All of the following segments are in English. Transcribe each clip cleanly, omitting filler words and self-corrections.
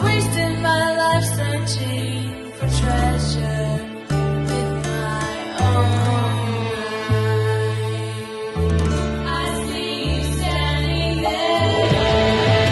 wasted my life searching for treasure with my own eyes. I see you standing there.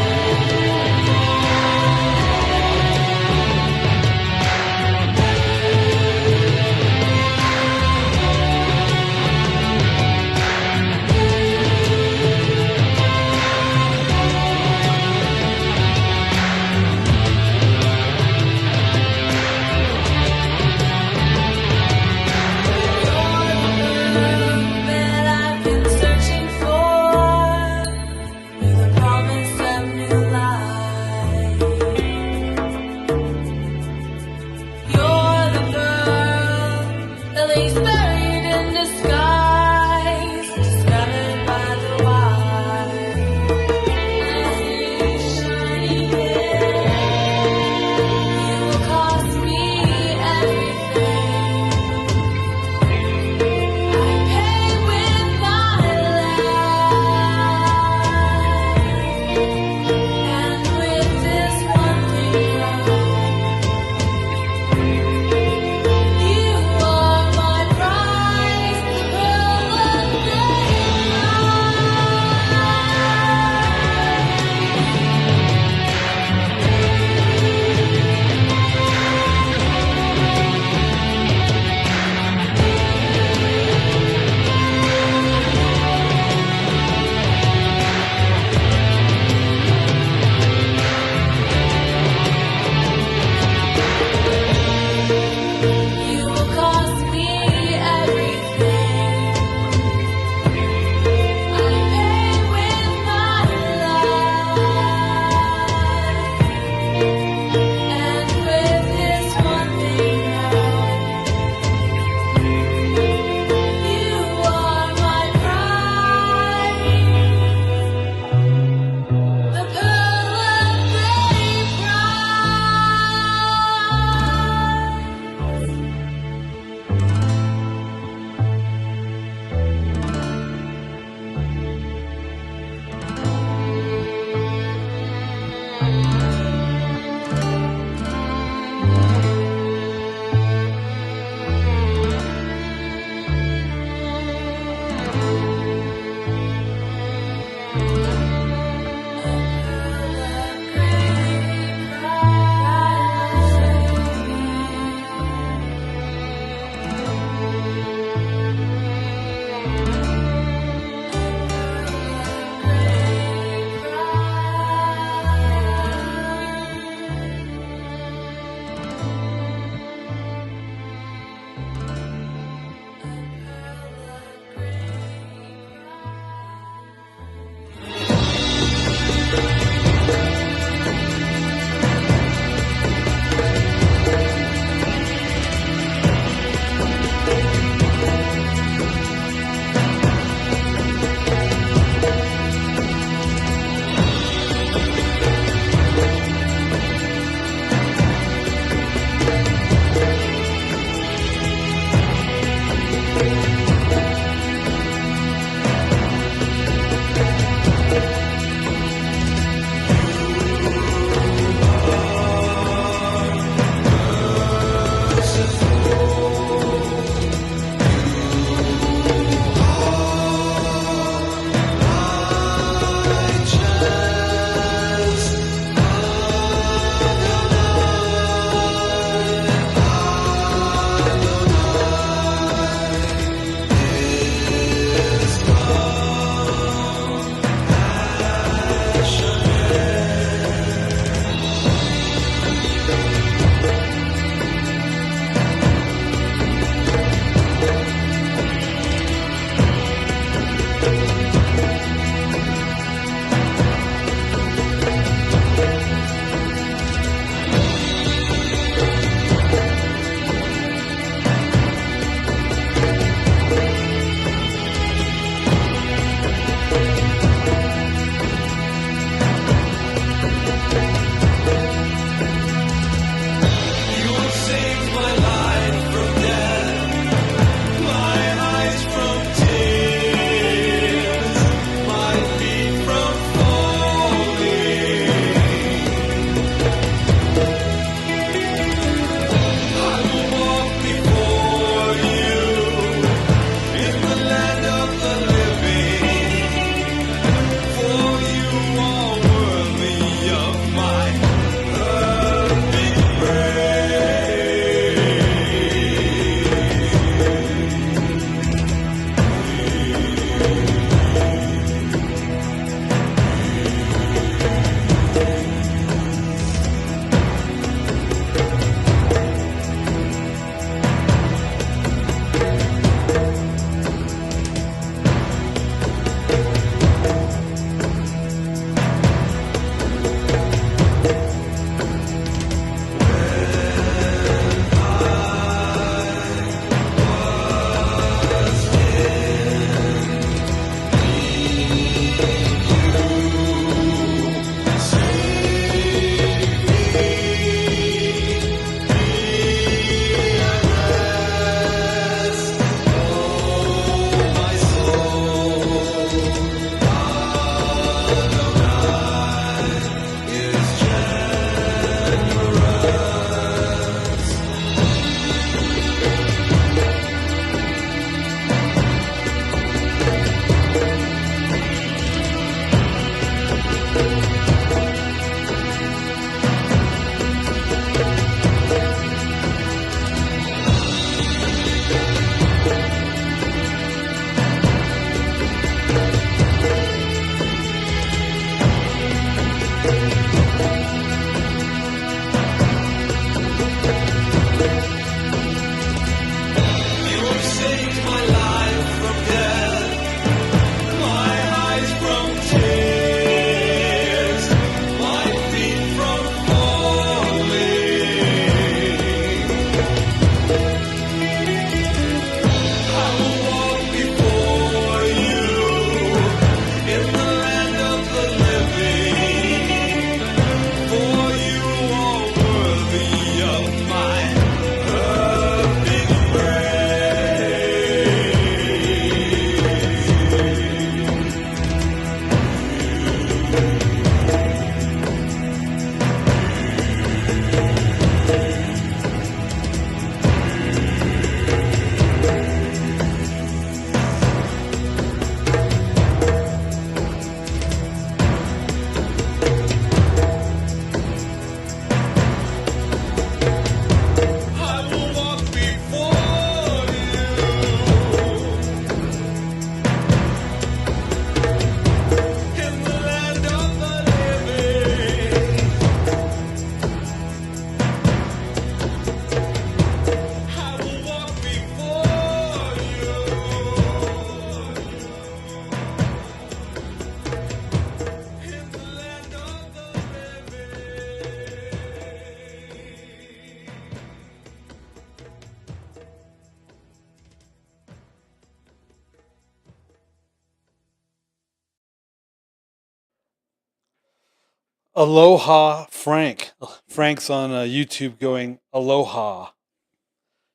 Aloha Frank. Frank's on YouTube going, Aloha.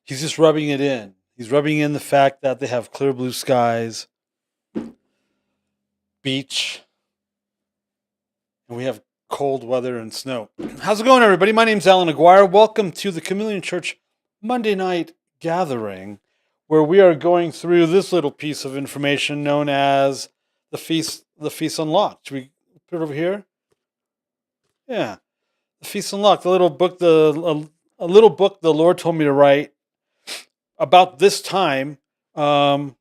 He's just rubbing it in. He's rubbing in the fact that they have clear blue skies, beach, and we have cold weather and snow. How's it going, everybody? My name's Alan Aguirre. Welcome to the Chameleon Church Monday night gathering, where we are going through this little piece of information known as the Feast Unlocked. Should we put it over here? Yeah, the Feast Unlocked, a little book the Lord told me to write about this time. Wow,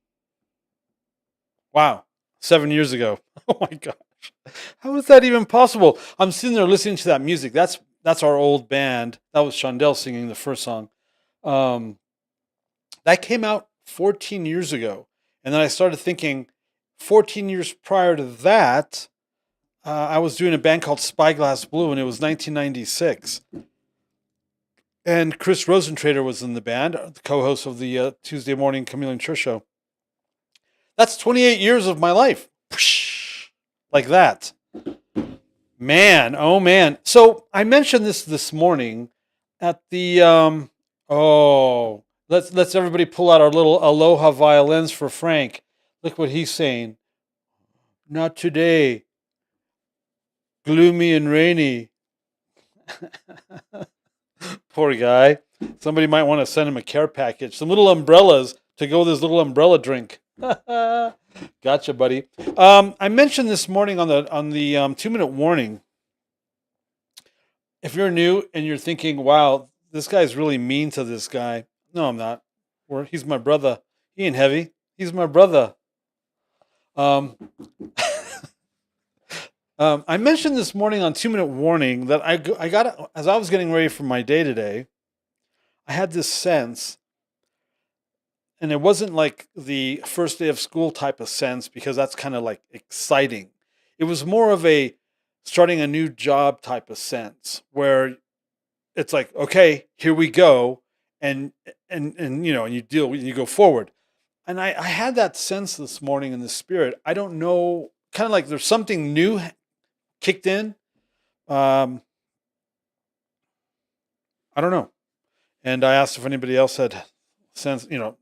7 years ago. Oh my gosh, how is that even possible? I'm sitting there listening to that music. That's our old band. That was Shondell singing the first song. That came out 14 years ago, and then I started thinking, 14 years prior to that, I was doing a band called Spyglass Blue, and it was 1996. And Chris Rosentrader was in the band, the co-host of the Tuesday morning Chameleon Church show. That's 28 years of my life. Like that. Man, oh man. So I mentioned this morning at the, let's everybody pull out our little Aloha violins for Frank. Look what he's saying. Not today. Gloomy and rainy. Poor guy. Somebody might want to send him a care package. Some little umbrellas to go with his little umbrella drink. Gotcha, buddy. I mentioned this morning on the 2-minute warning. If you're new and you're thinking, wow, this guy's really mean to this guy. No, I'm not. He's my brother. He ain't heavy. He's my brother. I mentioned this morning on 2-minute warning that I got, as I was getting ready for my day today, I had this sense, and it wasn't like the first day of school type of sense, because that's kind of like exciting. It was more of a starting a new job type of sense, where it's like, okay, here we go, and you go forward. And I had that sense this morning in the spirit. I don't know, kind of like there's something new kicked in. I don't know. And I asked if anybody else had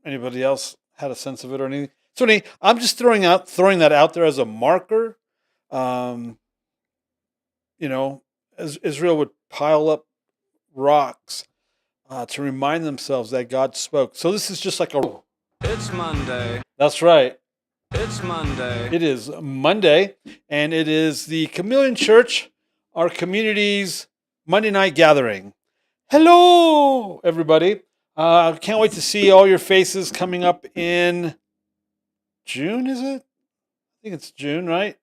anybody else had a sense of it or anything. So anyway, I'm just throwing that out there as a marker. As Israel would pile up rocks to remind themselves that God spoke. So this is just like It's Monday. That's right. It's Monday. It is Monday, and it is the Chameleon Church, our community's Monday night gathering. Hello, everybody. Can't wait to see all your faces coming up in June, is it? I think it's June, right?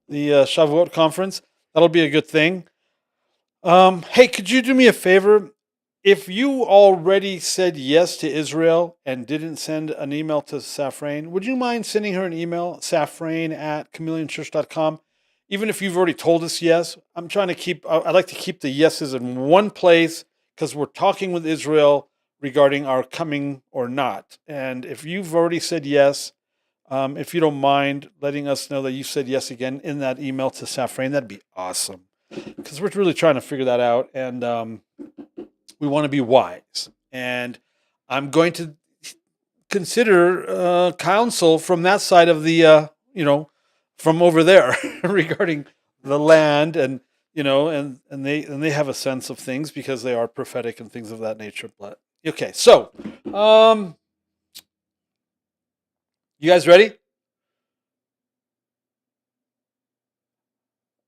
The Shavuot conference. That'll be a good thing. Hey, could you do me a favor? If you already said yes to Israel and didn't send an email to Safrain, would you mind sending her an email, safrain@chameleonchurch.com? Even if you've already told us yes, I'd like to keep the yeses in one place because we're talking with Israel regarding our coming or not. And if you've already said yes, if you don't mind letting us know that you said yes again in that email to Safrain, that'd be awesome. Because we're really trying to figure that out, and we want to be wise. And I'm going to consider counsel from that side of the, from over there regarding the land, and and they have a sense of things because they are prophetic and things of that nature. But okay, so you guys ready?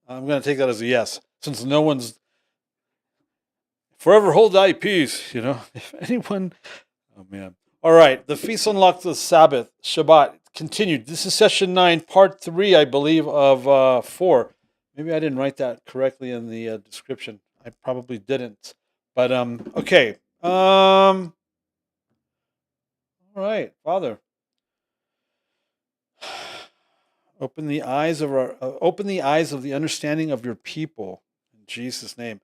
I'm going to take that as a yes, since no one's forever hold thy peace. If anyone, oh man. All right, the feast unlocked the Sabbath, Shabbat continued. This is session 9, part 3, I believe, of 4. Maybe I didn't write that correctly in the description. I probably didn't. But okay. All right, Father. Open the eyes of the understanding of your people in Jesus' name.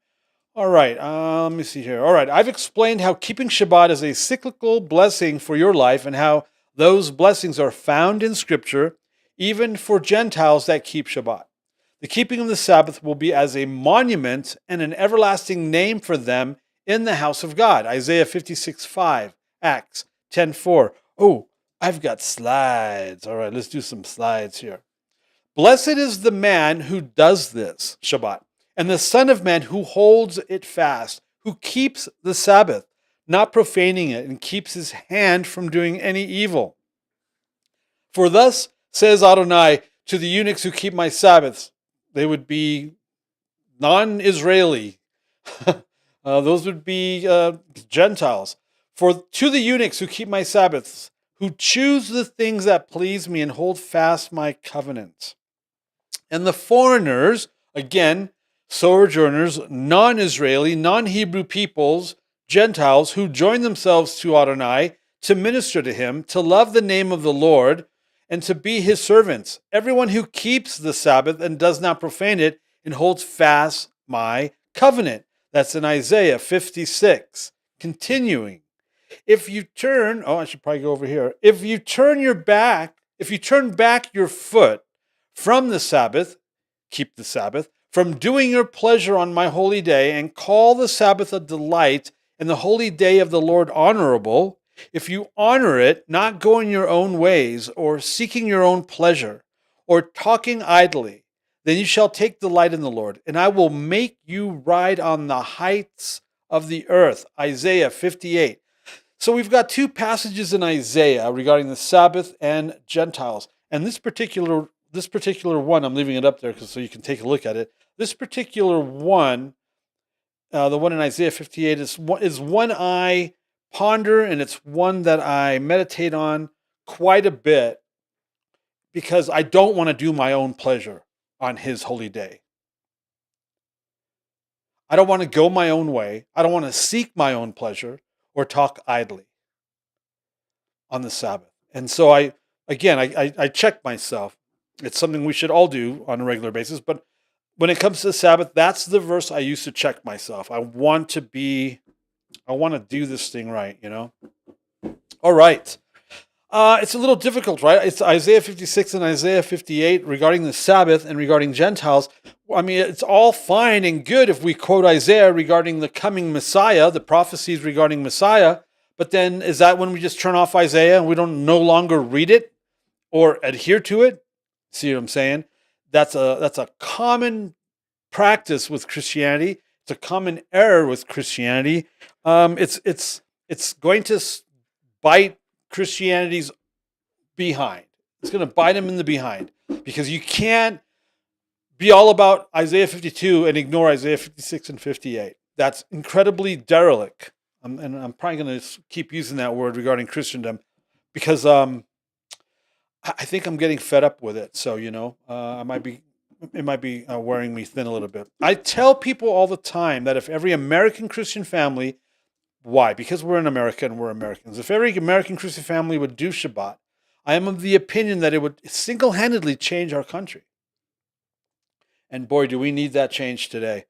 All right, let me see here. All right, I've explained how keeping Shabbat is a cyclical blessing for your life and how those blessings are found in Scripture, even for Gentiles that keep Shabbat. The keeping of the Sabbath will be as a monument and an everlasting name for them in the house of God. Isaiah 56:5, Acts 10:4. Oh, I've got slides. All right, let's do some slides here. Blessed is the man who does this, Shabbat, and the Son of Man who holds it fast, who keeps the Sabbath, not profaning it, and keeps his hand from doing any evil. For thus says ADONAI to the eunuchs who keep my Sabbaths. They would be non-Israeli. Those would be Gentiles. For to the eunuchs who keep my Sabbaths, who choose the things that please me and hold fast my covenant. And the foreigners, again, sojourners, non-Israeli, non-Hebrew peoples, Gentiles, who join themselves to ADONAI to minister to him, to love the name of the Lord, and to be his servants. Everyone who keeps the Sabbath and does not profane it and holds fast my covenant. That's in Isaiah 56. Continuing. If you turn, I should probably go over here. If you turn back your foot from the Sabbath, keep the Sabbath, from doing your pleasure on my holy day, and call the Sabbath a delight, and the holy day of the Lord honorable, if you honor it, not going your own ways, or seeking your own pleasure, or talking idly, then you shall take delight in the Lord, and I will make you ride on the heights of the earth. Isaiah 58. So we've got two passages in Isaiah regarding the Sabbath and Gentiles. And this particular one, I'm leaving it up there so you can take a look at it. This particular one, the one in Isaiah 58, is one I ponder, and it's one that I meditate on quite a bit because I don't want to do my own pleasure on his holy day. I don't want to go my own way. I don't want to seek my own pleasure or talk idly on the Sabbath. And so I check myself. It's something we should all do on a regular basis. But when it comes to the Sabbath, that's the verse I use to check myself. I want to do this thing right, All right. It's a little difficult, right? It's Isaiah 56 and Isaiah 58 regarding the Sabbath and regarding Gentiles. I mean, it's all fine and good if we quote Isaiah regarding the coming Messiah, the prophecies regarding Messiah. But then is that when we just turn off Isaiah and we don't no longer read it or adhere to it? See what I'm saying? That's a common practice with Christianity. It's a common error with Christianity. It's going to bite Christianity's behind. It's going to bite them in the behind because you can't be all about Isaiah 52 and ignore Isaiah 56 and 58. That's incredibly derelict. And I'm probably going to keep using that word regarding Christendom because I think I'm getting fed up with it. So, I might be it might be wearing me thin a little bit. I tell people all the time that if every American Christian family, why? Because we're in America and we're Americans. If every American Christian family would do Shabbat, I am of the opinion that it would single-handedly change our country. And boy, do we need that change today.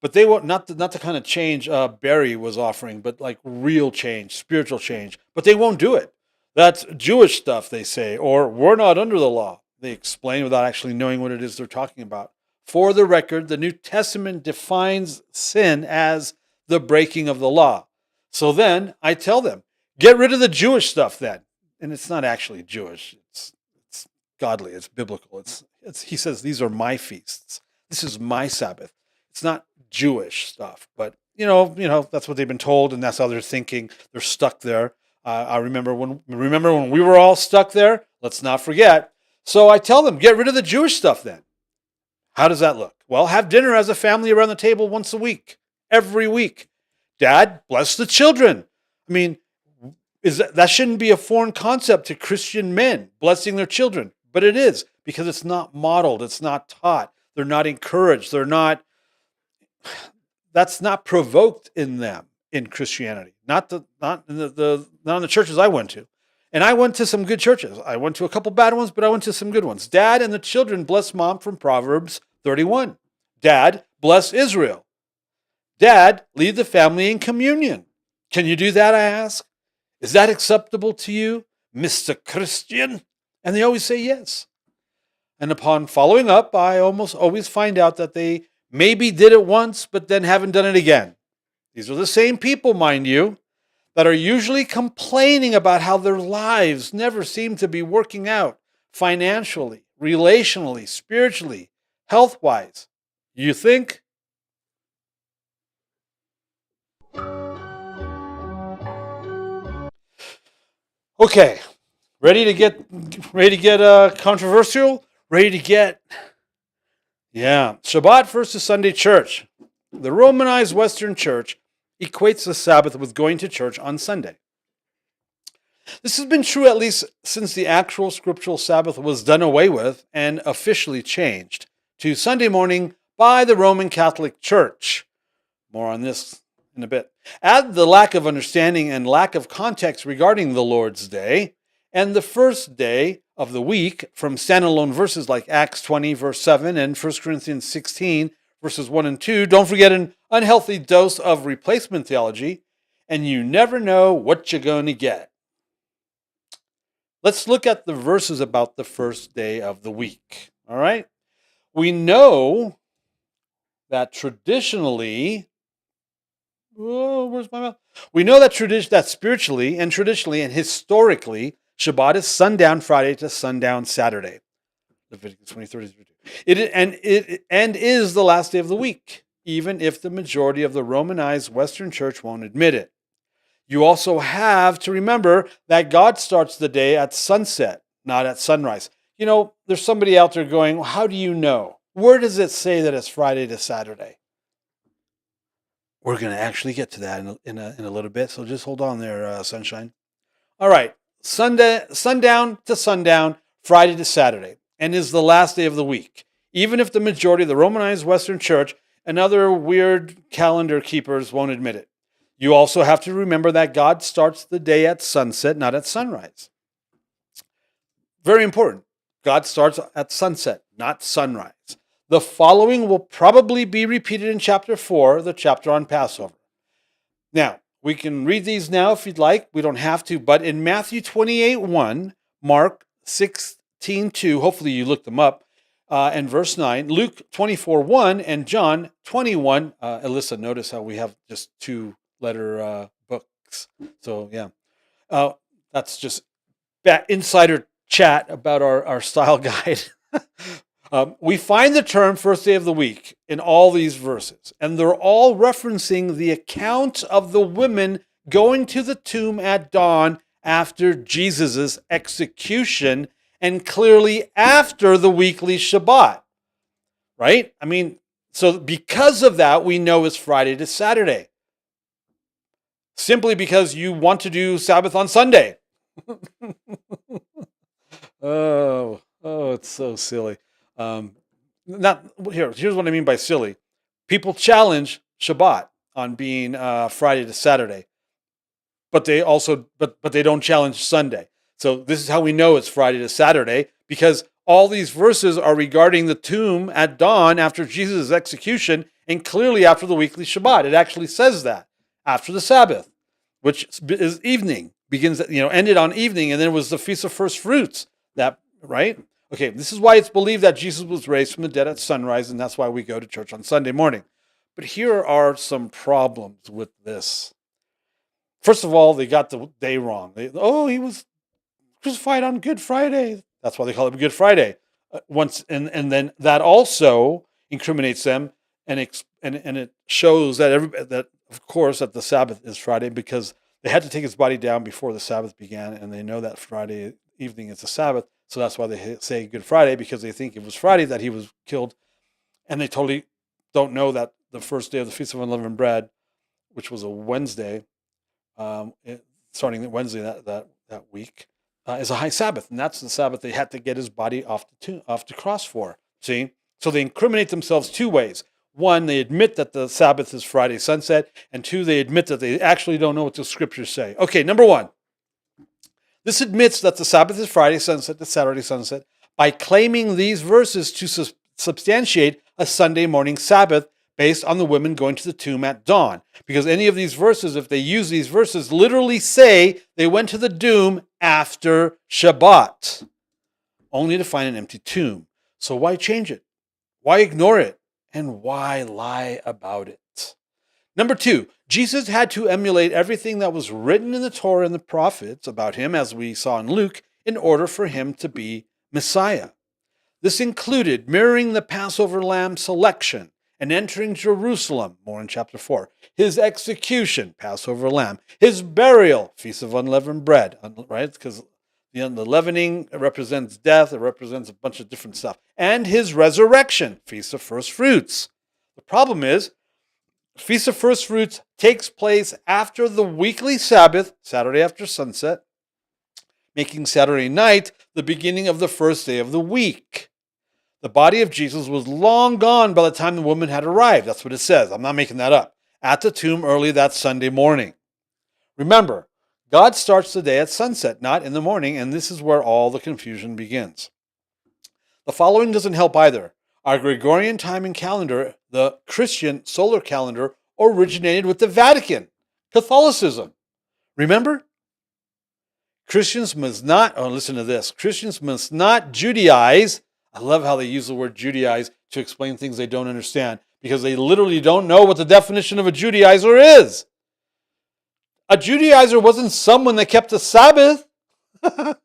But they won't, not the kind of change Barry was offering, but like real change, spiritual change. But they won't do it. That's Jewish stuff, they say, or we're not under the law. They explain without actually knowing what it is they're talking about. For the record, the New Testament defines sin as the breaking of the law. So then I tell them, get rid of the Jewish stuff then. And it's not actually Jewish. It's godly. It's biblical. He says, these are my feasts. This is my Sabbath. It's not Jewish stuff, but you know, that's what they've been told, and that's how they're thinking. They're stuck there. I remember when we were all stuck there. Let's not forget. So I tell them, get rid of the Jewish stuff then. How does that look? Well, have dinner as a family around the table once a week, every week. Dad, bless the children. I mean, that shouldn't be a foreign concept to Christian men, blessing their children. But it is, because it's not modeled. It's not taught. They're not encouraged. That's not provoked in them in Christianity. Not in the churches I went to. And I went to some good churches. I went to a couple bad ones, but I went to some good ones. Dad and the children bless mom from Proverbs 31. Dad, bless Israel. Dad, lead the family in communion. Can you do that, I ask? Is that acceptable to you, Mr. Christian? And they always say yes. And upon following up, I almost always find out that they maybe did it once, but then haven't done it again. These are the same people, mind you, that are usually complaining about how their lives never seem to be working out financially, relationally, spiritually, health-wise. You think? Okay, ready to get controversial? Ready to get, Shabbat versus Sunday church. The Romanized Western Church equates the Sabbath with going to church on Sunday. This has been true at least since the actual scriptural Sabbath was done away with and officially changed to Sunday morning by the Roman Catholic Church. More on this in a bit. Add the lack of understanding and lack of context regarding the Lord's Day and the first day of the week from standalone verses like Acts 20, verse 7, and 1 Corinthians 16, verses 1 and 2. Don't forget an unhealthy dose of replacement theology, and you never know what you're going to get. Let's look at the verses about the first day of the week. All right? We know that traditionally, where's my mouth? We know that spiritually and traditionally and historically, Shabbat is sundown Friday to sundown Saturday. Leviticus 20:30. It is the last day of the week, even if the majority of the Romanized Western Church won't admit it. You also have to remember that God starts the day at sunset, not at sunrise. You know, there's somebody out there going, well, how do you know? Where does it say that it's Friday to Saturday? We're going to actually get to that in a little bit, so just hold on there, sunshine. All right, sundown to sundown, Friday to Saturday, and is the last day of the week, even if the majority of the Romanized Western Church and other weird calendar keepers won't admit it. You also have to remember that God starts the day at sunset, not at sunrise. Very important. God starts at sunset, not sunrise. The following will probably be repeated in chapter 4, the chapter on Passover. Now, we can read these now if you'd like. We don't have to, but in Matthew 28:1, Mark 16:2, hopefully you looked them up, and verse 9, Luke 24:1, and John 21. Alyssa, notice how we have just 2-letter books. So, yeah. That's just insider chat about our style guide. We find the term first day of the week in all these verses, and they're all referencing the account of the women going to the tomb at dawn after Jesus' execution and clearly after the weekly Shabbat, right? I mean, so because of that, we know it's Friday to Saturday. Simply because you want to do Sabbath on Sunday. Oh, it's so silly. Here's what I mean by silly. People challenge Shabbat on being Friday to Saturday, but they don't challenge Sunday. So this is how we know it's Friday to Saturday, because all these verses are regarding the tomb at dawn after Jesus' execution, and clearly after the weekly Shabbat. It actually says that after the Sabbath, which is evening, ended on evening, and then it was the Feast of First Fruits. Right? Okay, this is why it's believed that Jesus was raised from the dead at sunrise, and that's why we go to church on Sunday morning. But here are some problems with this. First of all, they got the day wrong. He was crucified on Good Friday. That's why they call it Good Friday. And then that also incriminates them, and it shows that of course that the Sabbath is Friday, because they had to take his body down before the Sabbath began, and they know that Friday evening is the Sabbath, so that's why they say Good Friday, because they think it was Friday that he was killed, and they totally don't know that the first day of the Feast of Unleavened Bread, which was a Wednesday, starting Wednesday that week, is a high Sabbath, and that's the Sabbath they had to get his body off the cross for. See, so they incriminate themselves two ways. One, they admit that the Sabbath is Friday sunset, and two, they admit that they actually don't know what the scriptures say. Okay, number one, this admits that the Sabbath is Friday sunset to Saturday sunset by claiming these verses to substantiate a Sunday morning Sabbath based on the women going to the tomb at dawn. Because any of these verses, if they use these verses, literally say they went to the tomb after Shabbat, only to find an empty tomb. So why change it? Why ignore it? And why lie about it? Number two, Jesus had to emulate everything that was written in the Torah and the prophets about him, as we saw in Luke, in order for him to be Messiah. This included mirroring the Passover lamb selection and entering Jerusalem, more in chapter 4, his execution, Passover lamb, his burial, Feast of Unleavened Bread, right? Because the leavening represents death, it represents a bunch of different stuff, and his resurrection, Feast of First Fruits. The problem is, Feast of First Fruits takes place after the weekly Sabbath, Saturday after sunset, making Saturday night the beginning of the first day of the week. The body of Jesus was long gone by the time the woman had arrived. That's what it says. I'm not making that up. At the tomb early that Sunday morning. Remember, God starts the day at sunset, not in the morning, and this is where all the confusion begins. The following doesn't help either. Our Gregorian time and calendar, the Christian solar calendar, originated with the Vatican, Catholicism. Remember? Christians must not Judaize. I love how they use the word Judaize to explain things they don't understand, because they literally don't know what the definition of a Judaizer is. A Judaizer wasn't someone that kept the Sabbath. A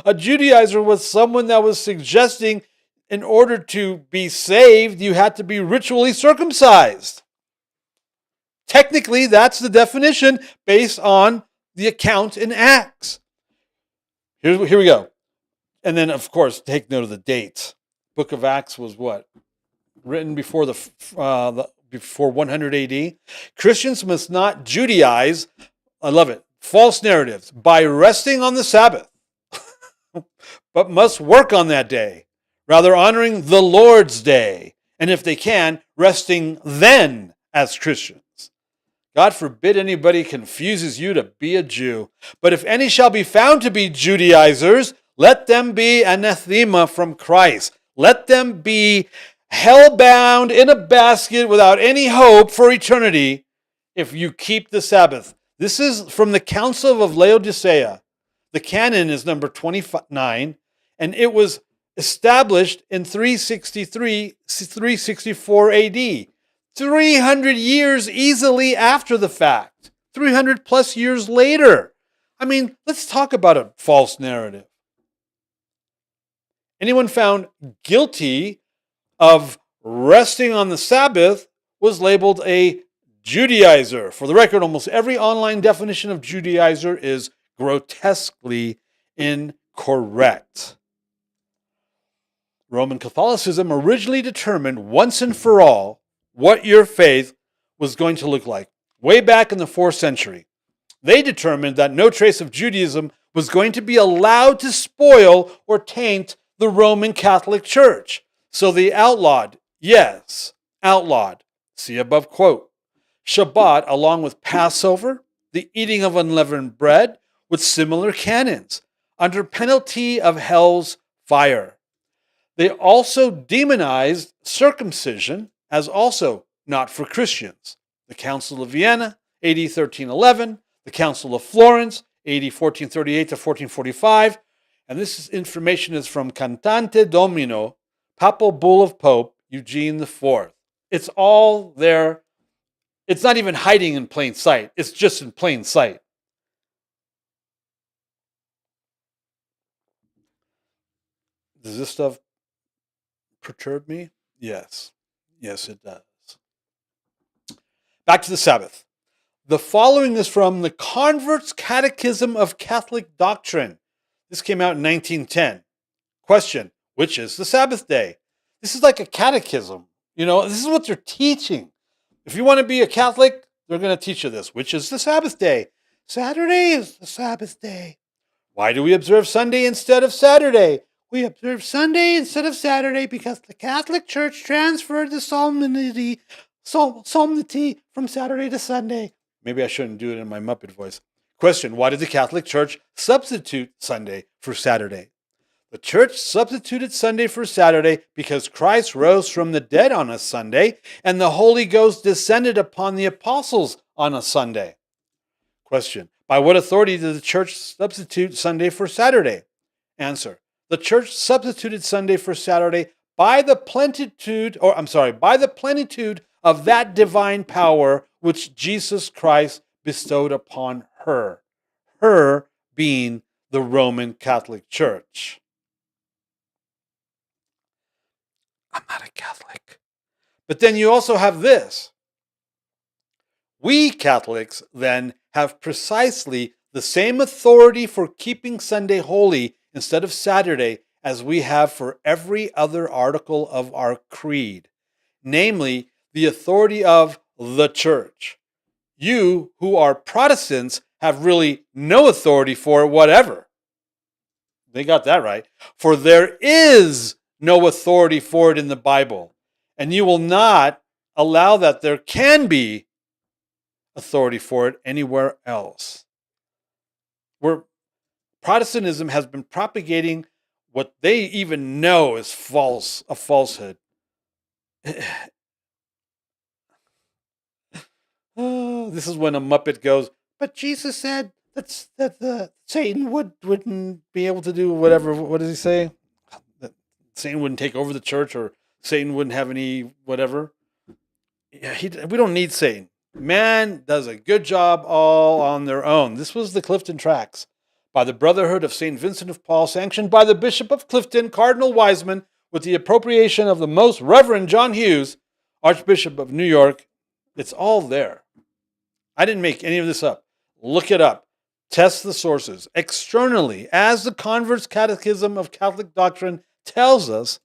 Judaizer was someone that was suggesting in order to be saved, you had to be ritually circumcised. Technically, that's the definition based on the account in Acts. Here we go. And then, of course, take note of the dates. Book of Acts was what? Written before before 100 AD. Christians must not Judaize, I love it, false narratives by resting on the Sabbath, but must work on that day, rather honoring the Lord's day, and if they can, resting then as Christians. God forbid anybody confuses you to be a Jew. But if any shall be found to be Judaizers, let them be anathema from Christ. Let them be hell-bound in a basket without any hope for eternity if you keep the Sabbath. This is from the Council of Laodicea. The canon is number 29, and it was established in 364 AD. 300 years easily after the fact. 300 plus years later. I mean, let's talk about a false narrative. Anyone found guilty of resting on the Sabbath was labeled a Judaizer. For the record, almost every online definition of Judaizer is grotesquely incorrect. Roman Catholicism originally determined once and for all what your faith was going to look like. Way back in the 4th century, they determined that no trace of Judaism was going to be allowed to spoil or taint the Roman Catholic Church. So they outlawed, yes, outlawed, see above quote, Shabbat along with Passover, the eating of unleavened bread with similar canons, under penalty of hell's fire. They also demonized circumcision as also not for Christians. The Council of Vienna, AD 1311, the Council of Florence, AD 1438 to 1445, and this information is from Cantante Domino, Papal Bull of Pope Eugene IV. It's all there. It's not even hiding in plain sight. It's just in plain sight. Does this stuff perturb me? Yes. Yes, it does. Back to the Sabbath. The following is from the Convert's Catechism of Catholic Doctrine. This came out in 1910. Question, which is the Sabbath day? This is like a catechism. You know, this is what they're teaching. If you want to be a Catholic, they're going to teach you this, which is the Sabbath day. Saturday is the Sabbath day. Why do we observe Sunday instead of Saturday? We observe Sunday instead of Saturday because the Catholic Church transferred the solemnity from Saturday to Sunday. Maybe I shouldn't do it in my Muppet voice. Question, why did the Catholic Church substitute Sunday for Saturday? The Church substituted Sunday for Saturday because Christ rose from the dead on a Sunday and the Holy Ghost descended upon the apostles on a Sunday. Question, by what authority did the Church substitute Sunday for Saturday? Answer, the Church substituted Sunday for Saturday by the plenitude of that divine power which Jesus Christ bestowed upon her. Her being the Roman Catholic Church. I'm not a Catholic. But then you also have this. We Catholics then have precisely the same authority for keeping Sunday holy instead of Saturday as we have for every other article of our creed, namely the authority of the Church. You who are Protestants have really no authority for whatever. They got that right. For there is no authority for it in the Bible, and you will not allow that there can be authority for it anywhere else. Where Protestantism has been propagating what they even know is false, a falsehood. This is when a Muppet goes, but Jesus said that Satan wouldn't be able to do whatever. What does he say? That Satan wouldn't take over the church, or Satan wouldn't have any whatever. Yeah, we don't need Satan. Man does a good job all on their own. This was the Clifton Tracts by the Brotherhood of St. Vincent of Paul, sanctioned by the Bishop of Clifton, Cardinal Wiseman, with the appropriation of the Most Reverend John Hughes, Archbishop of New York. It's all there. I didn't make any of this up. Look it up. Test the sources. Externally, as the Convert's Catechism of Catholic Doctrine tells us,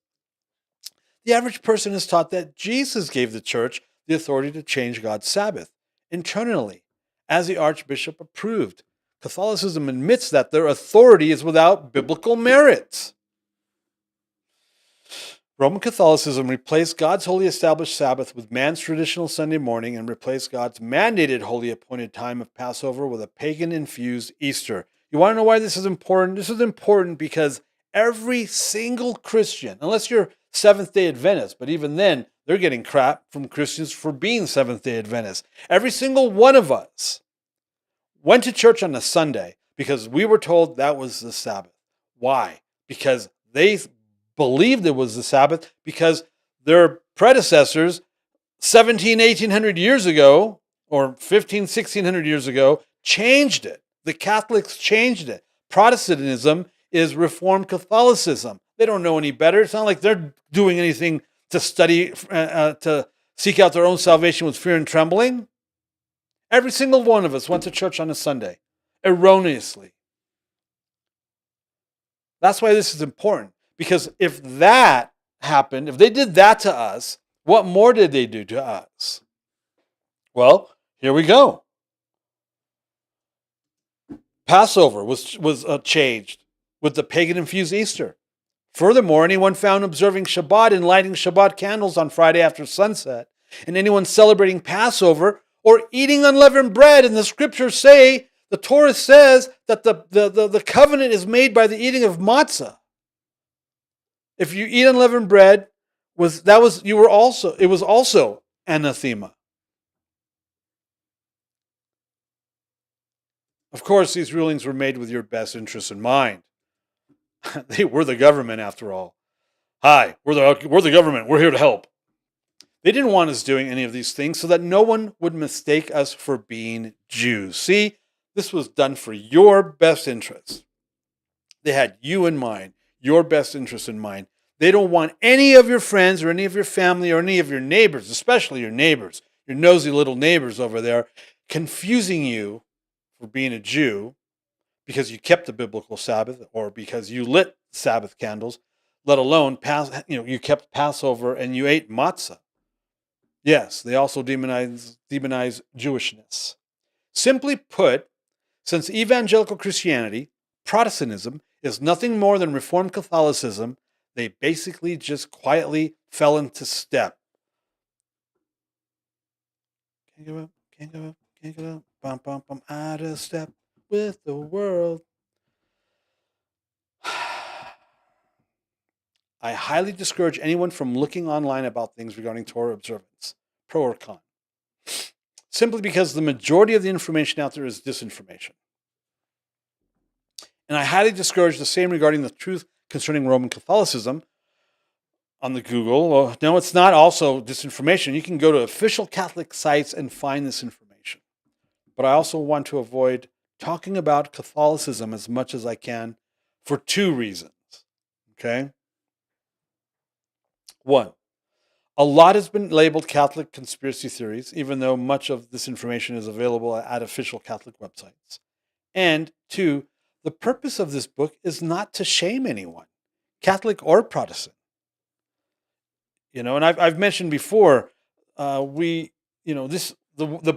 the average person is taught that Jesus gave the church the authority to change God's Sabbath. Internally, as the Archbishop approved, Catholicism admits that their authority is without biblical merit. Roman Catholicism replaced God's holy established Sabbath with man's traditional Sunday morning and replaced God's mandated holy appointed time of Passover with a pagan-infused Easter. You want to know why this is important? This is important because every single Christian, unless you're Seventh-day Adventist, but even then, they're getting crap from Christians for being Seventh-day Adventists. Every single one of us went to church on a Sunday because we were told that was the Sabbath. Why? Because they believed it was the Sabbath, because their predecessors 1800 years ago, or 1600 years ago, changed it. The Catholics changed it. Protestantism is Reformed Catholicism. They don't know any better. It's not like they're doing anything to study, to seek out their own salvation with fear and trembling. Every single one of us went to church on a Sunday, erroneously. That's why this is important. Because if that happened, if they did that to us, what more did they do to us? Well, here we go. Passover was changed with the pagan-infused Easter. Furthermore, anyone found observing Shabbat and lighting Shabbat candles on Friday after sunset, and anyone celebrating Passover or eating unleavened bread, and the scriptures say, the Torah says that the covenant is made by the eating of matzah. If you eat unleavened bread, it was also anathema. Of course, these rulings were made with your best interests in mind. They were the government, after all. Hi, we're the government. We're here to help. They didn't want us doing any of these things so that no one would mistake us for being Jews. See, this was done for your best interests. They had you in mind, your best interest in mind. They don't want any of your friends or any of your family or any of your neighbors, especially your neighbors, your nosy little neighbors over there, confusing you for being a Jew because you kept the biblical Sabbath or because you lit Sabbath candles, let alone you kept Passover and you ate matzah. Yes, they also demonize Jewishness. Simply put, since evangelical Christianity, Protestantism, is nothing more than Reformed Catholicism, they basically just quietly fell into step. Can't go up, can't go up, can't go up, bum, bum, bum, out of step with the world. I highly discourage anyone from looking online about things regarding Torah observance, pro or con, simply because the majority of the information out there is disinformation. And I highly discourage the same regarding the truth concerning Roman Catholicism on the Google. Well, no, it's not also disinformation. You can go to official Catholic sites and find this information. But I also want to avoid talking about Catholicism as much as I can for two reasons. Okay? One, a lot has been labeled Catholic conspiracy theories, even though much of this information is available at official Catholic websites. And two, the purpose of this book is not to shame anyone, Catholic or Protestant. And I've mentioned before, the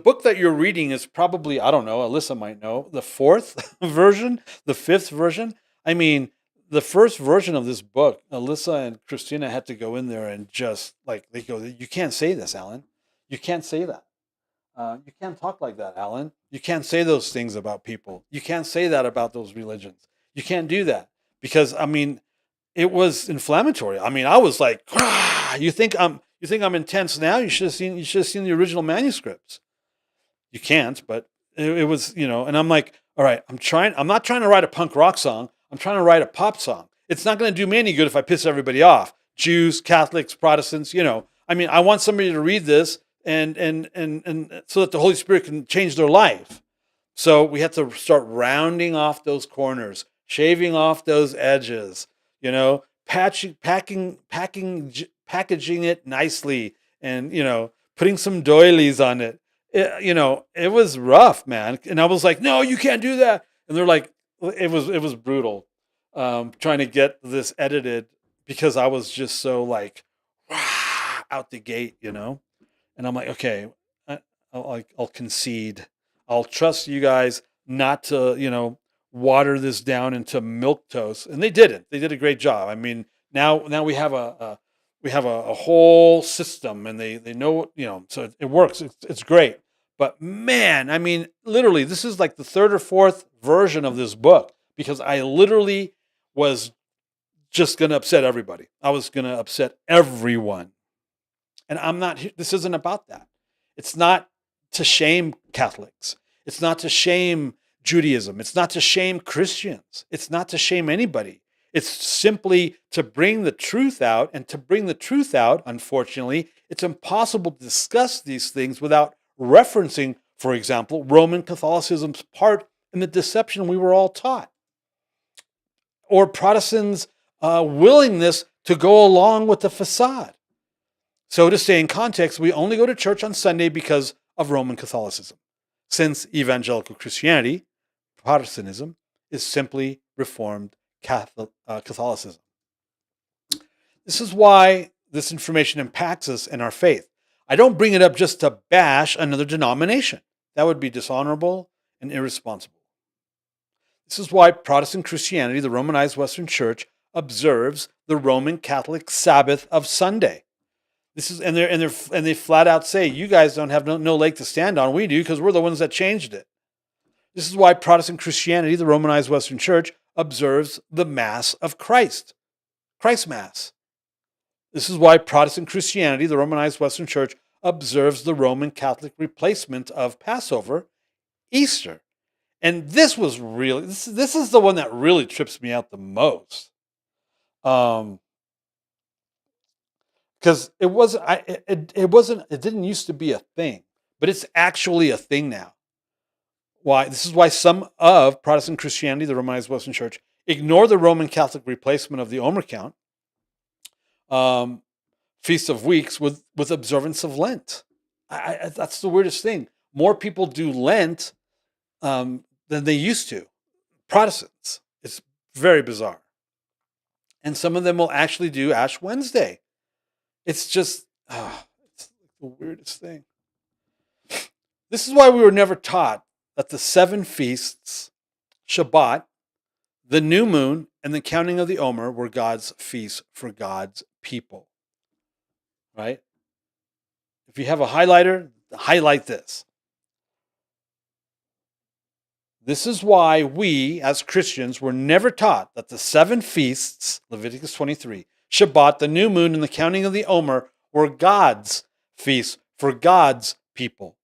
book that you're reading is probably, I don't know, Alyssa might know, the fourth version, the fifth version. I mean, the first version of this book, Alyssa and Christina had to go in there and just they go, you can't say this, Alan. You can't say that. You can't talk like that, Alan. You can't say those things about people. You can't say that about those religions. You can't do that because, it was inflammatory. I was like, you think I'm intense now? You should have seen the original manuscripts. You can't, but it was, and I'm like, all right, I'm not trying to write a punk rock song. I'm trying to write a pop song. It's not going to do me any good if I piss everybody off. Jews, Catholics, Protestants, I want somebody to read this and so that the Holy Spirit can change their life. So we had to start rounding off those corners, shaving off those edges, packaging it nicely and, putting some doilies on it. It was rough, man. And I was like, no, you can't do that. And they're like, it was brutal trying to get this edited because I was just so out the gate, And I'm like, okay, I'll concede. I'll trust you guys not to, water this down into milquetoast. And they didn't. They did a great job. Now we have a whole system, and they know, so it works. It's great. But man, literally, this is like the third or fourth version of this book because I literally was just going to upset everybody. I was going to upset everyone. And this isn't about that. It's not to shame Catholics. It's not to shame Judaism. It's not to shame Christians. It's not to shame anybody. It's simply to bring the truth out. And to bring the truth out, unfortunately, it's impossible to discuss these things without referencing, for example, Roman Catholicism's part in the deception we were all taught. Or Protestants' willingness to go along with the facade. So to stay in context, we only go to church on Sunday because of Roman Catholicism, since evangelical Christianity, Protestantism, is simply Reformed Catholicism. This is why this information impacts us in our faith. I don't bring it up just to bash another denomination. That would be dishonorable and irresponsible. This is why Protestant Christianity, the Romanized Western Church, observes the Roman Catholic Sabbath of Sunday. This is and they flat out say, you guys don't have no leg to stand on. We do, because we're the ones that changed it. This is why Protestant Christianity, the Romanized Western Church, observes the Mass of Christ Mass. This is why Protestant Christianity, the Romanized Western Church, observes the Roman Catholic replacement of Passover, Easter. And this was really, this is the one that really trips me out the most. Because it didn't used to be a thing, but it's actually a thing now. Why? This is why some of Protestant Christianity, the Romanized Western Church, ignore the Roman Catholic replacement of the Omer count, Feast of Weeks, with observance of Lent. That's the weirdest thing. More people do Lent than they used to. Protestants. It's very bizarre. And some of them will actually do Ash Wednesday. It's just, it's the weirdest thing. This is why we were never taught that the 7 feasts, Shabbat, the new moon, and the counting of the Omer were God's feasts for God's people. Right? If you have a highlighter, highlight this. This is why we, as Christians, were never taught that the 7 feasts, Leviticus 23, Shabbat, the new moon, and the counting of the Omer were God's feasts for God's people.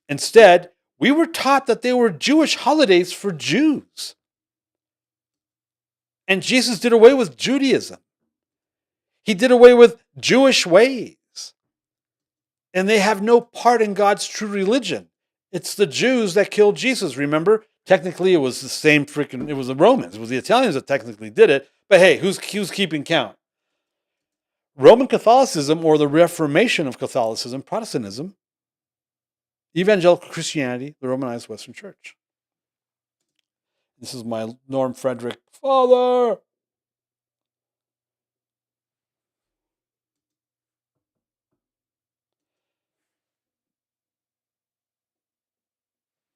Instead, we were taught that they were Jewish holidays for Jews. And Jesus did away with Judaism. He did away with Jewish ways. And they have no part in God's true religion. It's the Jews that killed Jesus, remember? Technically, it was the same it was the Romans. It was the Italians that technically did it. But hey, who's keeping count? Roman Catholicism, or the Reformation of Catholicism, Protestantism, Evangelical Christianity, the Romanized Western Church. This is my Norm Frederick father.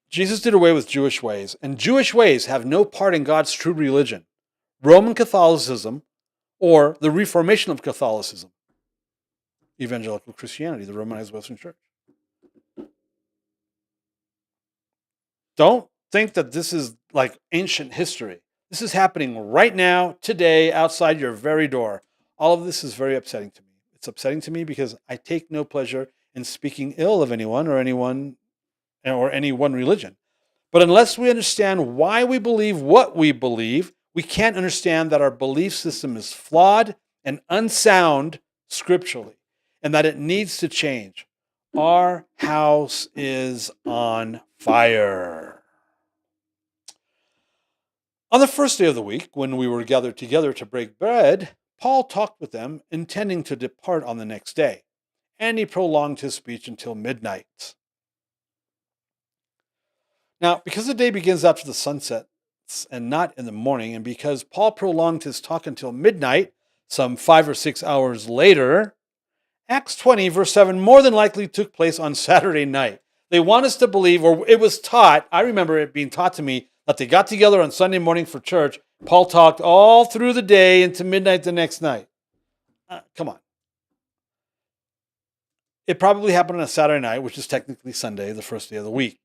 Jesus did away with Jewish ways, and Jewish ways have no part in God's true religion. Roman Catholicism, or the Reformation of Catholicism, Evangelical Christianity, the Romanized Western Church. Don't think that this is like ancient history. This is happening right now, today, outside your very door. All of this is very upsetting to me. It's upsetting to me because I take no pleasure in speaking ill of anyone or any one religion. But unless we understand why we believe what we believe, we can't understand that our belief system is flawed and unsound scripturally, and that it needs to change. Our house is on fire. On the first day of the week, when we were gathered together to break bread, Paul talked with them, intending to depart on the next day, and he prolonged his speech until midnight. Now, because the day begins after the sunset and not in the morning, and because Paul prolonged his talk until midnight, some 5 or 6 hours later, Acts 20, verse 7, more than likely took place on Saturday night. They want us to believe, or it was taught, I remember it being taught to me, that they got together on Sunday morning for church. Paul talked all through the day into midnight the next night. Come on. It probably happened on a Saturday night, which is technically Sunday, the first day of the week.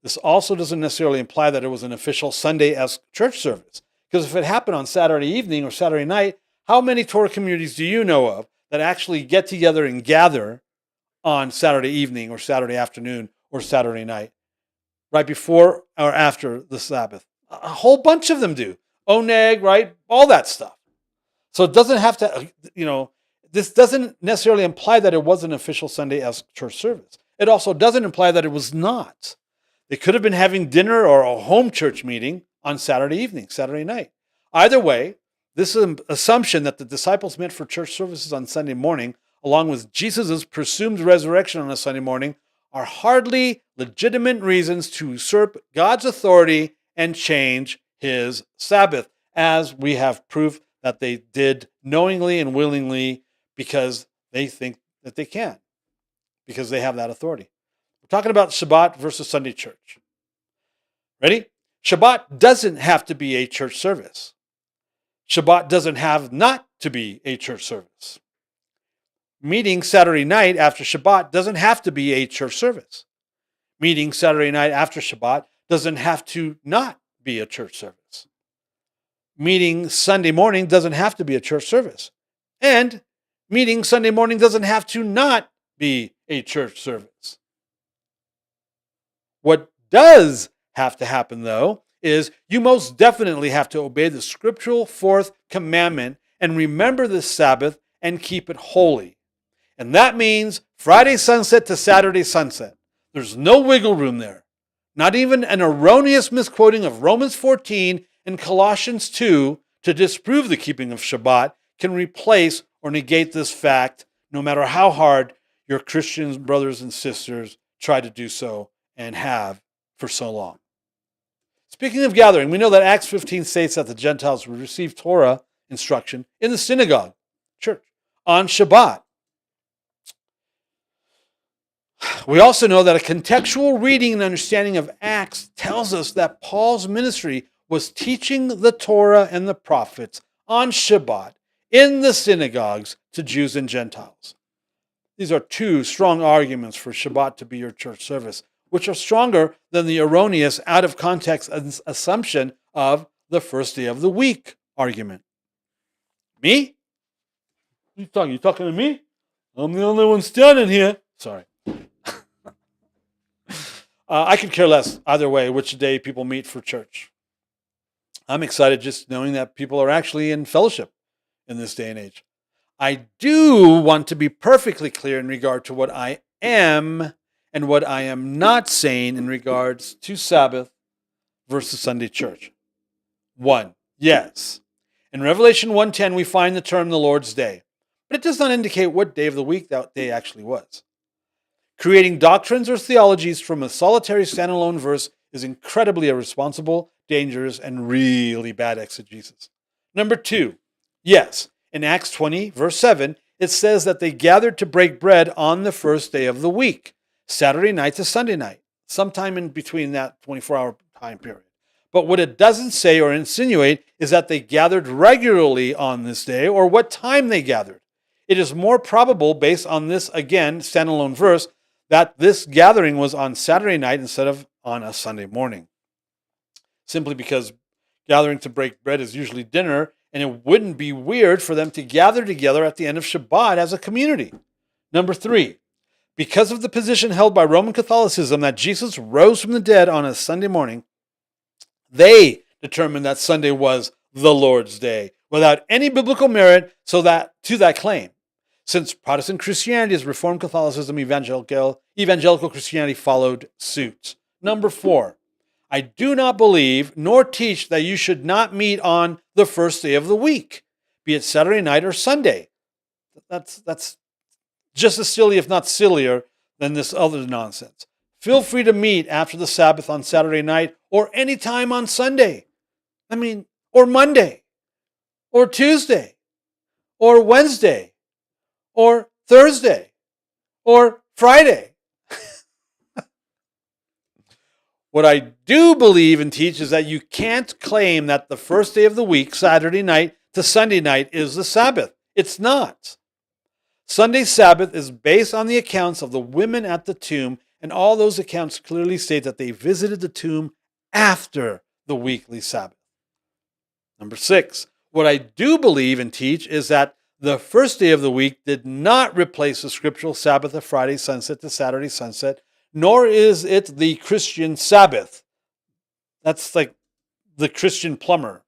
This also doesn't necessarily imply that it was an official Sunday-esque church service. Because if it happened on Saturday evening or Saturday night, how many Torah communities do you know of that actually get together and gather on Saturday evening or Saturday afternoon or Saturday night, right before or after the Sabbath? A whole bunch of them do. Oneg, right? All that stuff. So it doesn't have to, this doesn't necessarily imply that it was an official Sunday-esque church service. It also doesn't imply that it was not. They could have been having dinner or a home church meeting on Saturday evening, Saturday night. Either way, this assumption that the disciples met for church services on Sunday morning, along with Jesus' presumed resurrection on a Sunday morning, are hardly legitimate reasons to usurp God's authority and change his Sabbath, as we have proof that they did knowingly and willingly because they think that they can, because they have that authority. We're talking about Shabbat versus Sunday church. Ready? Shabbat doesn't have to be a church service. Shabbat doesn't have not to be a church service. Meeting Saturday night after Shabbat doesn't have to be a church service. Meeting Saturday night after Shabbat doesn't have to not be a church service. Meeting Sunday morning doesn't have to be a church service. And meeting Sunday morning doesn't have to not be a church service. What does have to happen, though, is you most definitely have to obey the scriptural fourth commandment and remember the Sabbath and keep it holy. And that means Friday sunset to Saturday sunset. There's no wiggle room there. Not even an erroneous misquoting of Romans 14 and Colossians 2 to disprove the keeping of Shabbat can replace or negate this fact, no matter how hard your Christian brothers and sisters try to do so and have for so long. Speaking of gathering, we know that Acts 15 states that the Gentiles would receive Torah instruction in the synagogue, church, on Shabbat. We also know that a contextual reading and understanding of Acts tells us that Paul's ministry was teaching the Torah and the prophets on Shabbat in the synagogues to Jews and Gentiles. These are two strong arguments for Shabbat to be your church service, which are stronger than the erroneous, out-of-context assumption of the first day of the week argument. Me? You talking to me? I'm the only one standing here. Sorry. I could care less either way which day people meet for church. I'm excited just knowing that people are actually in fellowship in this day and age. I do want to be perfectly clear in regard to what I am and what I am not saying in regards to Sabbath versus Sunday church. 1. Yes. In Revelation 1:10, we find the term the Lord's Day, but it does not indicate what day of the week that day actually was. Creating doctrines or theologies from a solitary standalone verse is incredibly irresponsible, dangerous, and really bad exegesis. Number 2, yes, in Acts 20, verse 7, it says that they gathered to break bread on the first day of the week, Saturday night to Sunday night, sometime in between that 24-hour time period. But what it doesn't say or insinuate is that they gathered regularly on this day or what time they gathered. It is more probable, based on this, again, standalone verse, that this gathering was on Saturday night instead of on a Sunday morning. Simply because gathering to break bread is usually dinner, and it wouldn't be weird for them to gather together at the end of Shabbat as a community. Number 3, because of the position held by Roman Catholicism that Jesus rose from the dead on a Sunday morning, they determined that Sunday was the Lord's Day, without any biblical merit to that claim. Since Protestant Christianity is Reformed Catholicism, evangelical Christianity followed suit. Number 4, I do not believe nor teach that you should not meet on the first day of the week, be it Saturday night or Sunday. That's just as silly, if not sillier, than this other nonsense. Feel free to meet after the Sabbath on Saturday night or any time on Sunday. Or Monday, or Tuesday, or Wednesday, or Thursday, or Friday. What I do believe and teach is that you can't claim that the first day of the week, Saturday night to Sunday night, is the Sabbath. It's not. Sunday's Sabbath is based on the accounts of the women at the tomb, and all those accounts clearly state that they visited the tomb after the weekly Sabbath. Number 6, what I do believe and teach is that the first day of the week did not replace the scriptural Sabbath of Friday sunset to Saturday sunset, nor is it the Christian Sabbath. That's like the Christian plumber.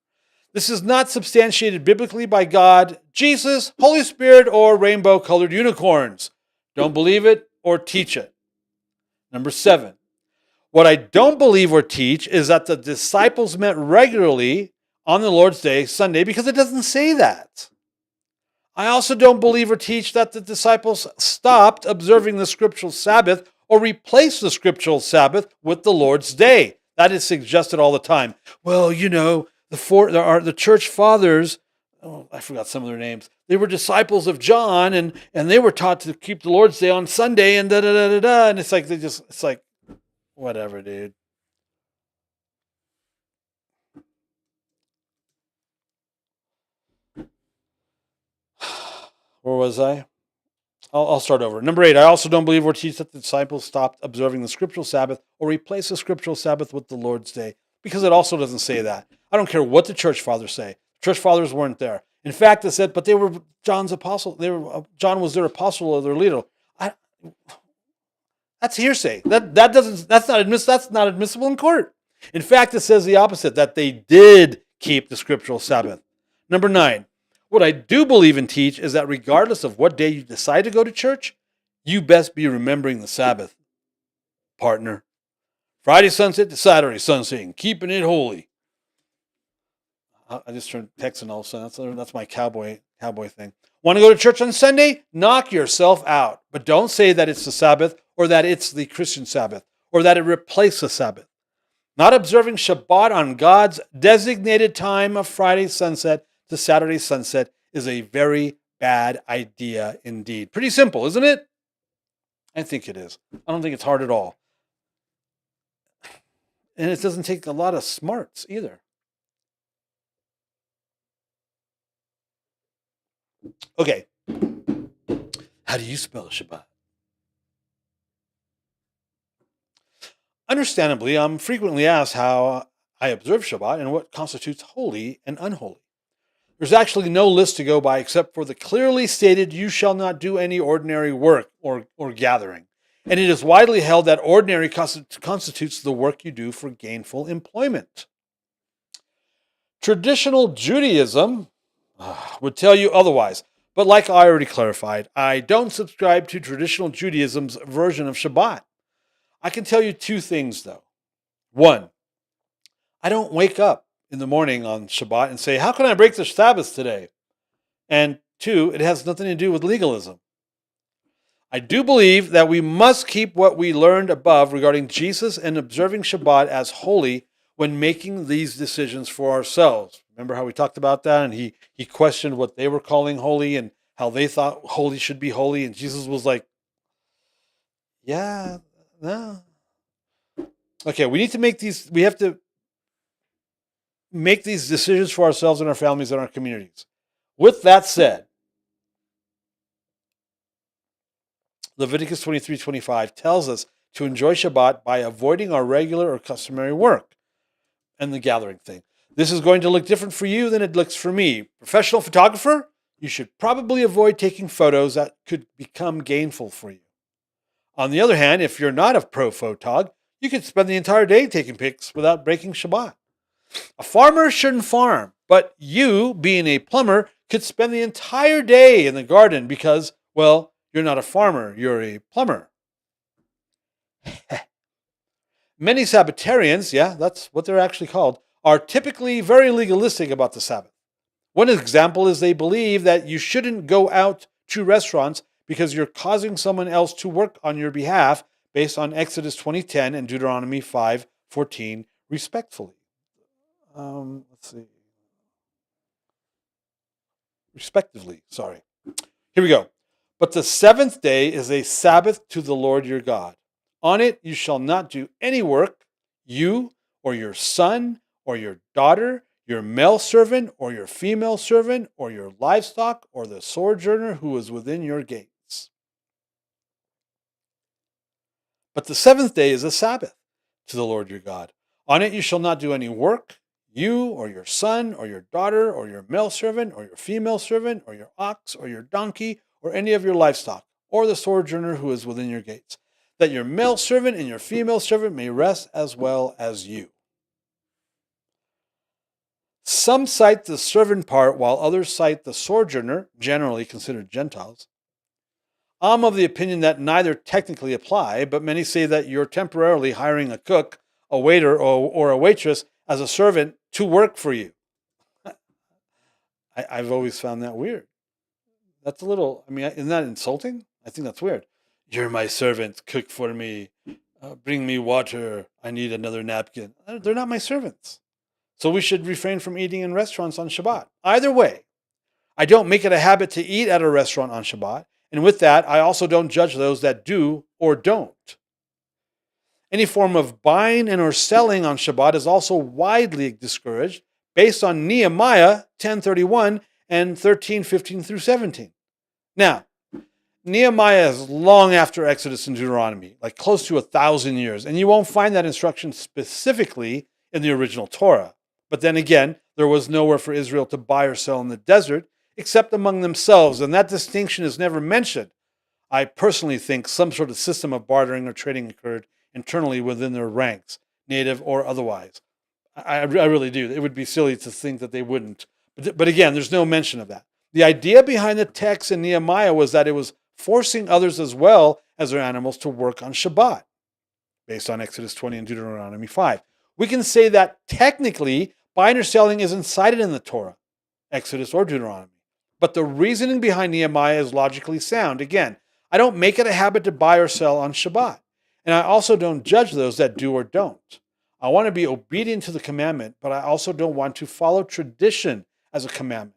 This is not substantiated biblically by God, Jesus, Holy Spirit, or rainbow-colored unicorns. Don't believe it or teach it. Number 7, what I don't believe or teach is that the disciples met regularly on the Lord's Day, Sunday, because it doesn't say that. I also don't believe or teach that the disciples stopped observing the scriptural Sabbath or replaced the scriptural Sabbath with the Lord's Day. That is suggested all the time. Well, the church fathers, I forgot some of their names. They were disciples of John, and they were taught to keep the Lord's Day on Sunday, and da-da-da-da-da. And it's like, whatever, dude. Where was I? I'll start over. Number 8, I also don't believe or teach that the disciples stopped observing the scriptural Sabbath or replaced the scriptural Sabbath with the Lord's Day, because it also doesn't say that. I don't care what the church fathers say. Church fathers weren't there. In fact, it said, but they were John's apostle. John was their apostle or their leader. That's hearsay. That's not admissible in court. In fact, it says the opposite, that they did keep the scriptural Sabbath. Number 9, what I do believe and teach is that regardless of what day you decide to go to church, you best be remembering the Sabbath, partner. Friday sunset to Saturday sunset, keeping it holy. I just turned Texan all of a sudden. That's my cowboy thing. Want to go to church on Sunday? Knock yourself out. But don't say that it's the Sabbath or that it's the Christian Sabbath or that it replaced the Sabbath. Not observing Shabbat on God's designated time of Friday sunset to Saturday sunset is a very bad idea indeed. Pretty simple, isn't it? I think it is. I don't think it's hard at all. And it doesn't take a lot of smarts either. Okay. How do you spell Shabbat? Understandably, I'm frequently asked how I observe Shabbat and what constitutes holy and unholy. There's actually no list to go by except for the clearly stated, you shall not do any ordinary work or gathering. And it is widely held that ordinary constitutes the work you do for gainful employment. Traditional Judaism would tell you otherwise. But like I already clarified, I don't subscribe to traditional Judaism's version of Shabbat. I can tell you 2 things, though. 1, I don't wake up in the morning on Shabbat and say, how can I break the Sabbath today? And 2, it has nothing to do with legalism. I do believe that we must keep what we learned above regarding Jesus and observing Shabbat as holy when making these decisions for ourselves. Remember how we talked about that? And he questioned what they were calling holy and how they thought holy should be holy. And Jesus was like, yeah, no. Okay, we have to make these decisions for ourselves and our families and our communities. With that said, Leviticus 23:25 tells us to enjoy Shabbat by avoiding our regular or customary work and the gathering thing. This is going to look different for you than it looks for me. Professional photographer, you should probably avoid taking photos that could become gainful for you. On the other hand, if you're not a pro photog, you could spend the entire day taking pics without breaking Shabbat. A farmer shouldn't farm, but you, being a plumber, could spend the entire day in the garden because, well, you're not a farmer, you're a plumber. Many Sabbatarians, yeah, that's what they're actually called, are typically very legalistic about the Sabbath. One example is they believe that you shouldn't go out to restaurants because you're causing someone else to work on your behalf based on Exodus 20:10 and Deuteronomy 5:14, respectively. Here we go. But the 7th day is a Sabbath to the Lord your God. On it you shall not do any work, you or your son or your daughter, your male servant or your female servant, or your livestock, or the sojourner who is within your gates. But the 7th day is a Sabbath to the Lord your God. On it you shall not do any work, you or your son or your daughter or your male servant or your female servant or your ox or your donkey or any of your livestock, or the sojourner who is within your gates, that your male servant and your female servant may rest as well as you. Some cite the servant part, while others cite the sojourner, generally considered Gentiles. I'm of the opinion that neither technically apply, but many say that you're temporarily hiring a cook, a waiter, or a waitress as a servant to work for you. I've always found that weird. That's a little, isn't that insulting? I think that's weird. You're my servant, cook for me, bring me water, I need another napkin. They're not my servants. So we should refrain from eating in restaurants on Shabbat. Either way, I don't make it a habit to eat at a restaurant on Shabbat. And with that, I also don't judge those that do or don't. Any form of buying and or selling on Shabbat is also widely discouraged based on Nehemiah 10:31 and 13:15 through 17. Now, Nehemiah is long after Exodus and Deuteronomy, like close to 1,000 years, and you won't find that instruction specifically in the original Torah. But then again, there was nowhere for Israel to buy or sell in the desert except among themselves, and that distinction is never mentioned. I personally think some sort of system of bartering or trading occurred internally within their ranks, native or otherwise. I really do. It would be silly to think that they wouldn't. But again, there's no mention of that. The idea behind the text in Nehemiah was that it was forcing others as well as their animals to work on Shabbat, based on Exodus 20 and Deuteronomy 5. We can say that technically, buying or selling isn't cited in the Torah, Exodus or Deuteronomy. But the reasoning behind Nehemiah is logically sound. Again, I don't make it a habit to buy or sell on Shabbat. And I also don't judge those that do or don't. I want to be obedient to the commandment, but I also don't want to follow tradition as a commandment.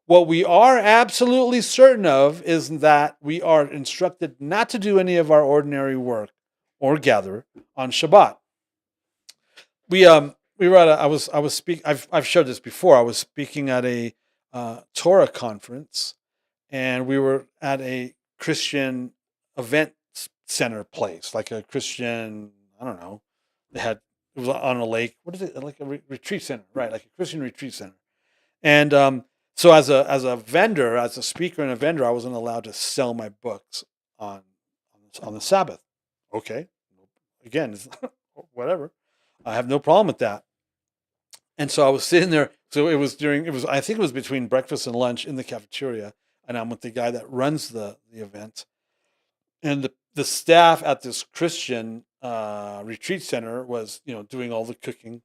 What we are absolutely certain of is that we are instructed not to do any of our ordinary work or gather on Shabbat. We were at I've shared this before. I was speaking at a Torah conference, and we were at a Christian event center place, like a Christian, I don't know, it was on a lake. What is it? Like a retreat center, right? Like a Christian retreat center. And so as a vendor, as a speaker and a vendor, I wasn't allowed to sell my books on the Sabbath. Okay. Again, whatever. I have no problem with that. And so I was sitting there. So I think it was between breakfast and lunch in the cafeteria. And I'm with the guy that runs the event. And the staff at this Christian retreat center was, doing all the cooking,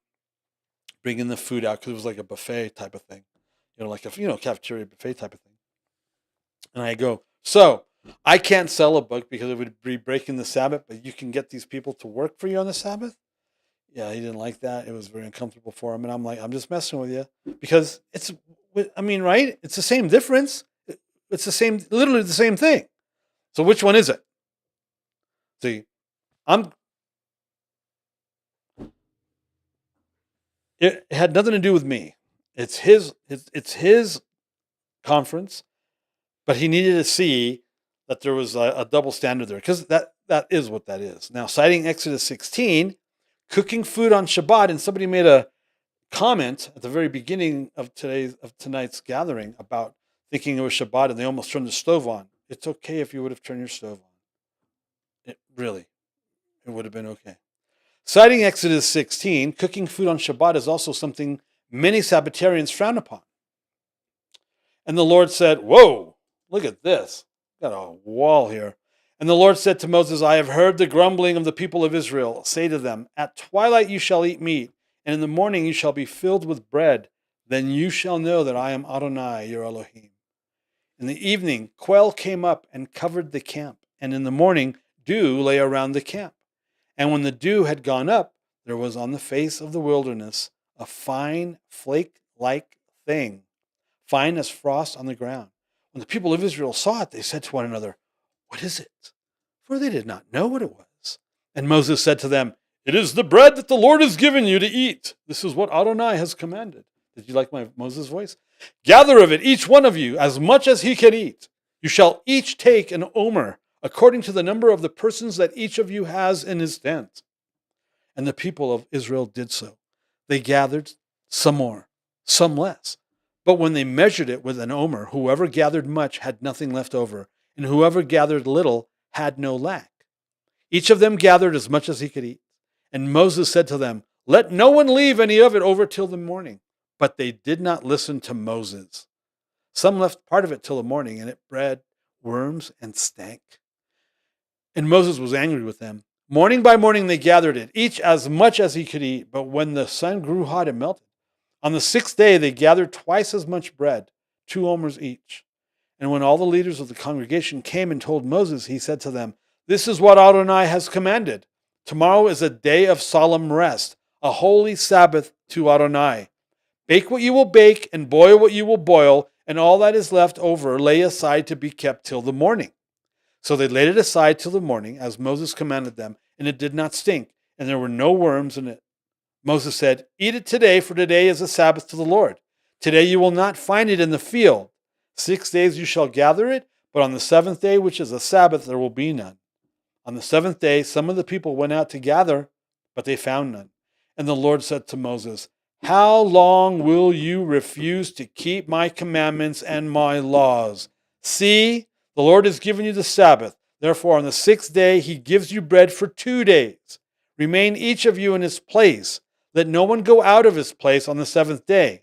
bringing the food out, because it was like a buffet type of thing, like a cafeteria buffet type of thing. And I go, so I can't sell a book because it would be breaking the Sabbath, but you can get these people to work for you on the Sabbath? Yeah, he didn't like that. It was very uncomfortable for him. And I'm like, I'm just messing with you because right? It's the same difference. It's literally the same thing. So which one is it? See, it had nothing to do with me. It's his conference, but he needed to see that there was a double standard there, because that is what that is. Now, citing Exodus 16, cooking food on Shabbat, and somebody made a comment at the very beginning of tonight's gathering about thinking it was Shabbat and they almost turned the stove on. It's okay if you would have turned your stove on. It would have been okay. Citing Exodus 16, cooking food on Shabbat is also something many Sabbatarians frown upon. And the Lord said, whoa, look at this. Got a wall here. And the Lord said to Moses, I have heard the grumbling of the people of Israel. Say to them, at twilight you shall eat meat, and in the morning you shall be filled with bread. Then you shall know that I am ADONAI, your Elohim. In the evening, quail came up and covered the camp, and in the morning dew lay around the camp. And when the dew had gone up, there was on the face of the wilderness a fine flake-like thing, fine as frost on the ground. When the people of Israel saw it, they said to one another, what is it? For they did not know what it was. And Moses said to them, it is the bread that the Lord has given you to eat. This is what ADONAI has commanded. Did you like my Moses voice? Gather of it, each one of you, as much as he can eat. You shall each take an omer, according to the number of the persons that each of you has in his tent. And the people of Israel did so. They gathered some more, some less. But when they measured it with an omer, whoever gathered much had nothing left over, and whoever gathered little had no lack. Each of them gathered as much as he could eat. And Moses said to them, let no one leave any of it over till the morning. But they did not listen to Moses. Some left part of it till the morning, and it bred worms and stank. And Moses was angry with them. Morning by morning they gathered it, each as much as he could eat. But when the sun grew hot, it melted. On the sixth day they gathered twice as much bread, 2 omers each. And when all the leaders of the congregation came and told Moses, he said to them, this is what ADONAI has commanded. Tomorrow is a day of solemn rest, a holy Sabbath to ADONAI. Bake what you will bake and boil what you will boil, and all that is left over lay aside to be kept till the morning. So they laid it aside till the morning, as Moses commanded them, and it did not stink, and there were no worms in it. Moses said, eat it today, for today is a Sabbath to the Lord. Today you will not find it in the field. 6 days you shall gather it, But on the seventh day, which is a Sabbath, there will be none. On the seventh day, some of the people went out to gather, but they found none. And the Lord said to Moses, how long will you refuse to keep my commandments and my laws? See, the Lord has given you the Sabbath. Therefore, on the sixth day, he gives you bread for 2 days. Remain each of you in his place. Let no one go out of his place on the seventh day.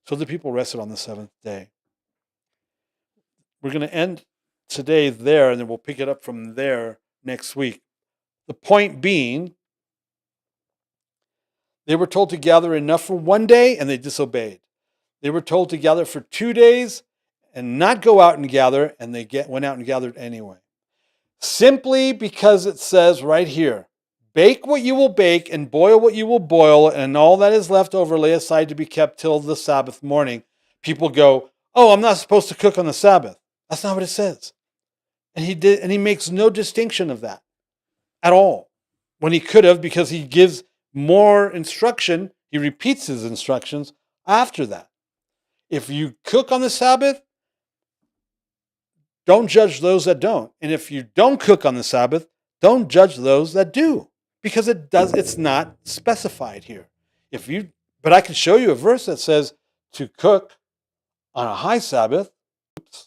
So the people rested on the seventh day. We're going to end today there, and then we'll pick it up from there next week. The point being, they were told to gather enough for 1 day, and they disobeyed. They were told to gather for 2 days and not go out and gather, and they went out and gathered anyway. Simply because it says right here, bake what you will bake and boil what you will boil, and all that is left over lay aside to be kept till the Sabbath morning. People go, oh, I'm not supposed to cook on the Sabbath. That's not what it says. And he makes no distinction of that at all, when he could have, because he gives more instruction. He repeats his instructions after that. If you cook on the Sabbath, don't judge those that don't. And if you don't cook on the Sabbath, don't judge those that do, because it's not specified here. But I can show you a verse that says to cook on a high Sabbath. Oops.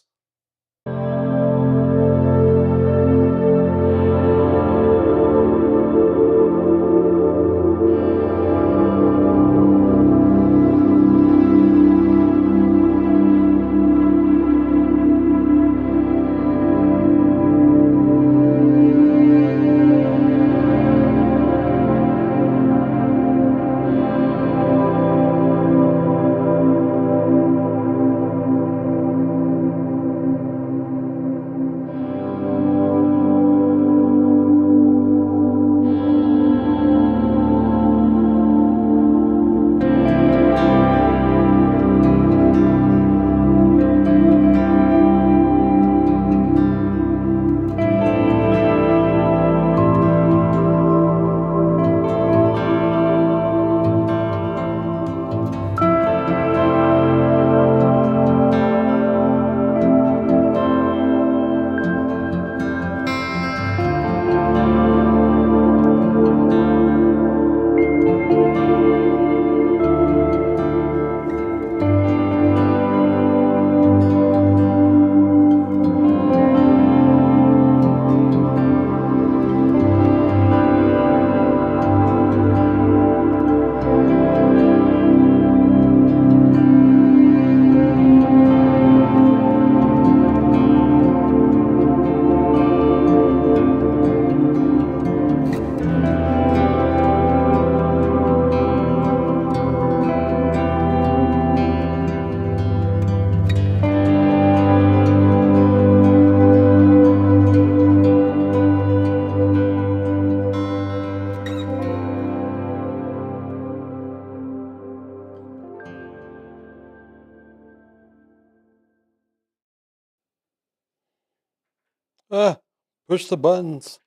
Push the buttons.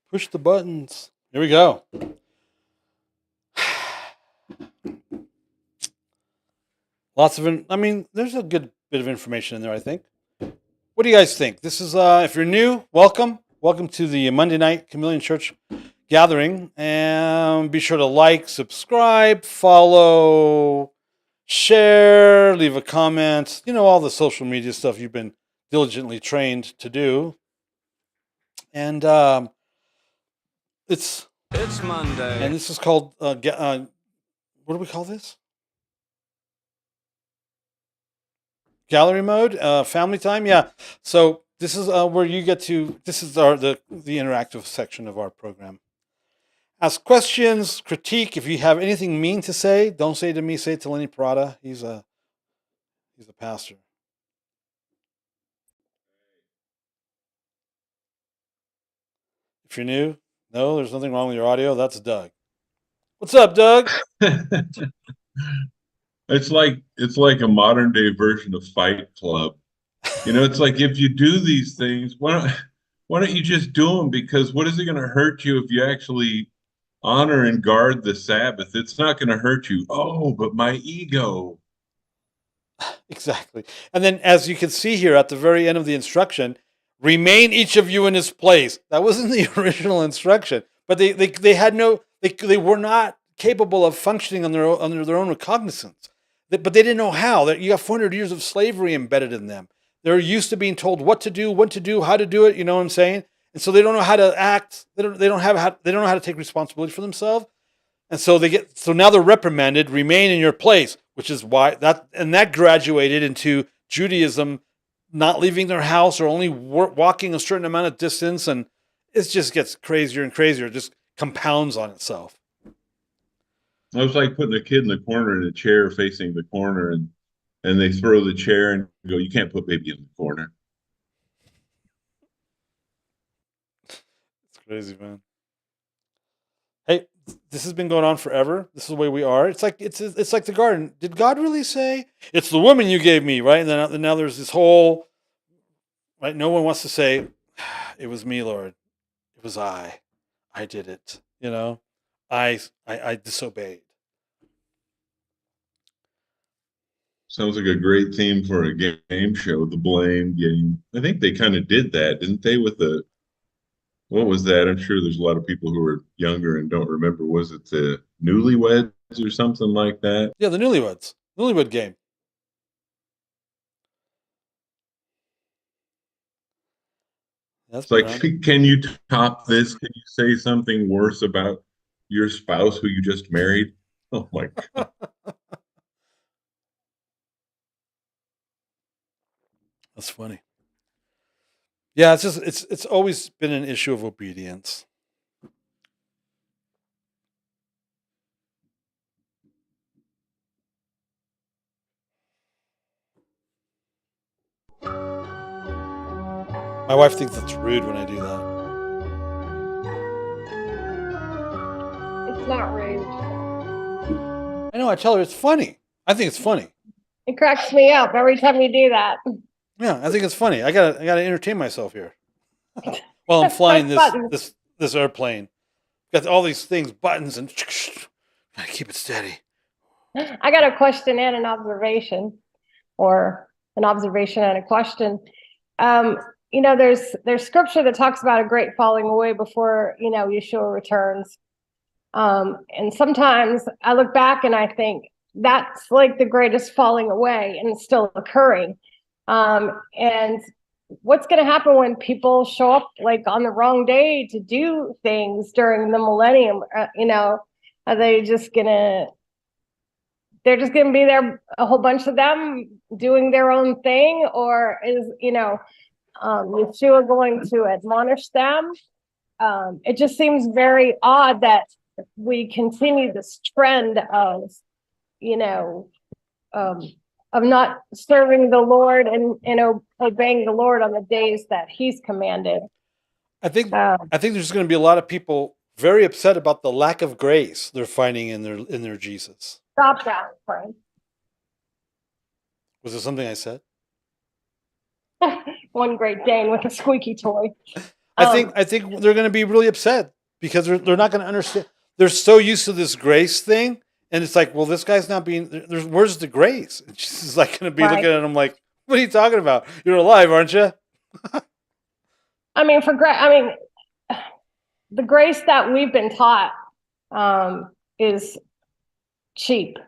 Push the buttons. Here we go. Lots of, there's a good bit of information in there, I think. What do you guys think? This is, if you're new, welcome. Welcome to the Monday night Chameleon Church gathering. And be sure to like, subscribe, follow, share, leave a comment. All the social media stuff you've been diligently trained to do. And it's Monday. And this is called, what do we call this? Gallery mode, family time. Yeah. So this is where you get to, this is the interactive section of our program. Ask questions, critique. If you have anything mean to say, don't say it to me, say it to Lenny Parada. He's a pastor. If you're new, no, there's nothing wrong with your audio. That's Doug. What's up, Doug? It's like a modern day version of Fight Club. It's like, if you do these things, why don't you just do them? Because what is it going to hurt you if you actually honor and guard the Sabbath? It's not going to hurt you. Oh, but my ego. Exactly. And then, as you can see here at the very end of the instruction, remain each of you in his place. That wasn't the original instruction, but they had no, they were not capable of functioning on under their own recognizance. But they didn't know how. You got 400 years of slavery embedded in them. They're used to being told what to do, when to do, how to do it. You know what I'm saying? And so they don't know how to act. They don't know how to take responsibility for themselves. And so now they're reprimanded, remain in your place, which is why that graduated into Judaism not leaving their house or only walking a certain amount of distance. And it just gets crazier and crazier. It just compounds on itself. It was like putting a kid in the corner in a chair facing the corner, and they throw the chair and go, "You can't put baby in the corner." It's crazy, man. Hey, this has been going on forever. This is the way we are. It's like the garden. Did God really say it's the woman you gave me, right? And then now there's this whole right. No one wants to say it was me, Lord. It was I. I did it. You know, I disobeyed. Sounds like a great theme for a game show, the blame game. I think they kind of did that, didn't they, with what was that? I'm sure there's a lot of people who are younger and don't remember. Was it the Newlyweds or something like that? Yeah, the Newlywed Game. That's It's like, can you top this? Can you say something worse about your spouse who you just married? Oh my God. That's funny. Yeah, it's always been an issue of obedience. My wife thinks it's rude when I do that. It's not rude. I know. I tell her it's funny. I think it's funny. It cracks me up every time you do that. Yeah, I think it's funny. I gotta entertain myself here while I'm flying this airplane. Got all these things, buttons, and gotta keep it steady. I got a question and an observation, or an observation and a question. There's scripture that talks about a great falling away before Yeshua returns. And sometimes I look back and I think that's like the greatest falling away, and it's still occurring. And what's going to happen when people show up like on the wrong day to do things during the millennium? Are they just gonna? They're just going to be there, a whole bunch of them doing their own thing, or is Yeshua going to admonish them? It just seems very odd that we continue this trend of not serving the Lord and obeying the Lord on the days that He's commanded. I think there's going to be a lot of people very upset about the lack of grace they're finding in their Jesus. Stop that, Frank. Was there something I said? One Great Dane with a squeaky toy. I think they're going to be really upset because they're not going to understand. They're so used to this grace thing, and it's like, well, this guy's not being. Where's the grace? And she's like going to be looking at him like, "What are you talking about? You're alive, aren't you?" The grace that we've been taught is cheap.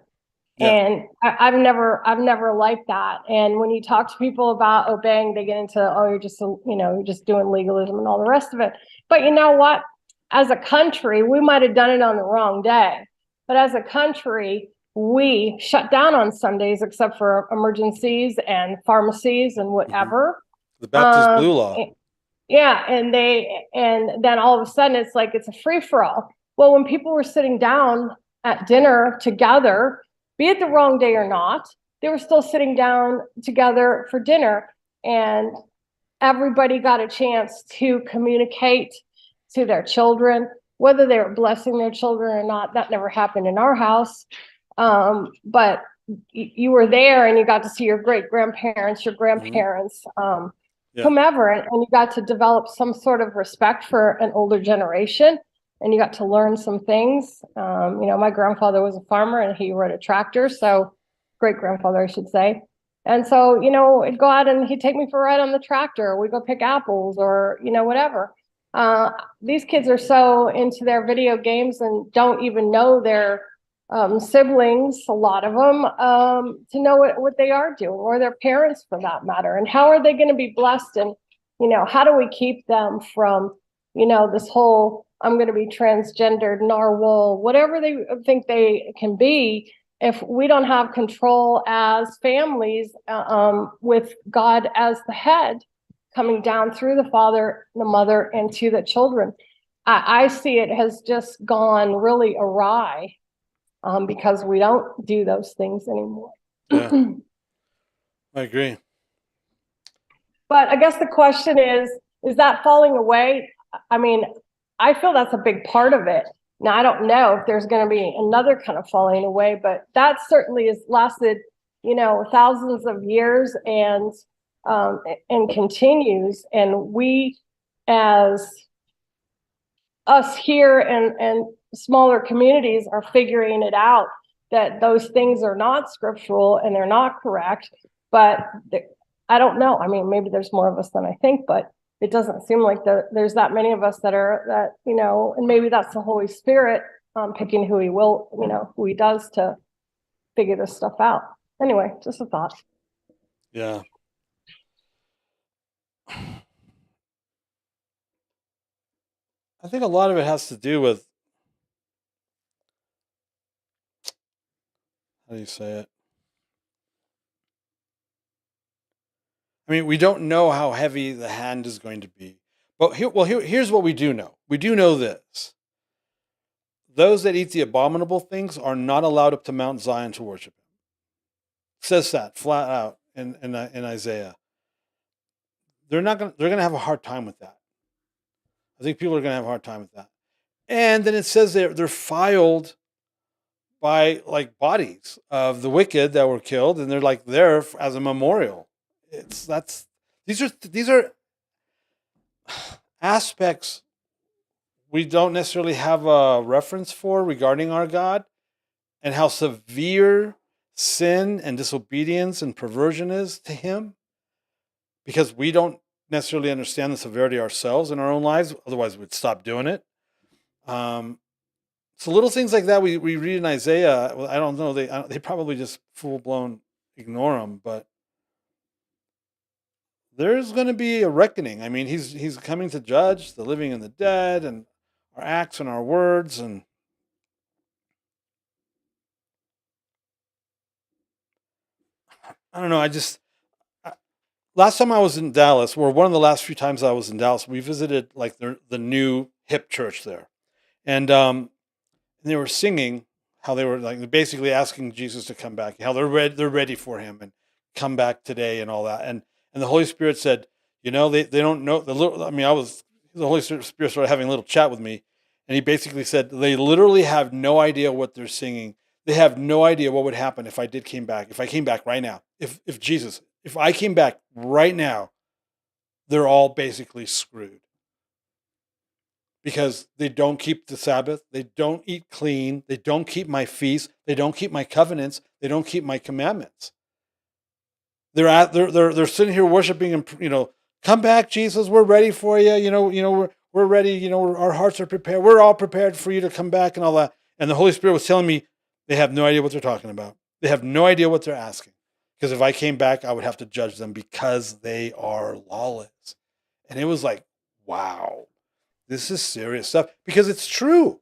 Yeah. And I've never liked that. And when you talk to people about obeying, they get into, you're just doing legalism and all the rest of it. But you know what? As a country, we might have done it on the wrong day. But as a country, we shut down on Sundays except for emergencies and pharmacies and whatever. The Baptist Blue Law. Yeah, and then all of a sudden it's like it's a free-for-all. Well, when people were sitting down at dinner together, be it the wrong day or not, they were still sitting down together for dinner, and everybody got a chance to communicate to their children, whether they were blessing their children or not. That never happened in our house. But you were there and you got to see your great-grandparents, your grandparents, whomever, and you got to develop some sort of respect for an older generation, and you got to learn some things. My grandfather was a farmer and he rode a tractor, so great-grandfather, I should say. And so, I'd go out and he'd take me for a ride on the tractor. We'd go pick apples or, whatever. These kids are so into their video games and don't even know their siblings, a lot of them, to know what they are doing, or their parents for that matter. And how are they going to be blessed? And, how do we keep them from, this whole, I'm going to be transgendered, narwhal, whatever they think they can be, if we don't have control as families, with God as the head, coming down through the father, the mother, and to the children. I see it has just gone really awry, because we don't do those things anymore. Yeah, I agree. But I guess the question is that falling away? I mean, I feel that's a big part of it. Now, I don't know if there's going to be another kind of falling away, but that certainly has lasted, thousands of years and continues. And we, as us here and smaller communities, are figuring it out that those things are not scriptural and they're not correct. But I don't know. I mean, maybe there's more of us than I think, but it doesn't seem like there's that many of us that are that, and maybe that's the Holy Spirit picking who who he does to figure this stuff out. Anyway, just a thought. Yeah. I think a lot of it has to do with, how do you say it? I mean, we don't know how heavy the hand is going to be. But here's what we do know. We do know this. Those that eat the abominable things are not allowed up to Mount Zion to worship him. It says that flat out in Isaiah. They're going to have a hard time with that. I think people are going to have a hard time with that. And then it says they're defiled by like bodies of the wicked that were killed, and they're like there as a memorial. These are aspects we don't necessarily have a reference for regarding our God, and how severe sin and disobedience and perversion is to him, because we don't necessarily understand the severity ourselves in our own lives. Otherwise we'd stop doing it. So little things like that we read in Isaiah. Well, I don't know. They probably just full blown ignore them, but there's going to be a reckoning. I mean, he's coming to judge the living and the dead, and our acts and our words. And I don't know. Last time I was in Dallas, or one of the last few times I was in Dallas, we visited like the new hip church there, and they were singing how they were like basically asking Jesus to come back, how they're ready for him and come back today and all that. And the Holy Spirit said, they don't know the Holy Spirit started having a little chat with me, and he basically said they literally have no idea what they're singing. They have no idea what would happen if I came back right now. If I came back right now, they're all basically screwed. Because they don't keep the Sabbath, they don't eat clean, they don't keep my feasts, they don't keep my covenants, they don't keep my commandments. They're sitting here worshiping and come back, Jesus, we're ready for you. We're ready. Our hearts are prepared. We're all prepared for you to come back and all that. And the Holy Spirit was telling me they have no idea what they're talking about. They have no idea what they're asking. Because if I came back, I would have to judge them because they are lawless. And it was like, wow. This is serious stuff, because it's true.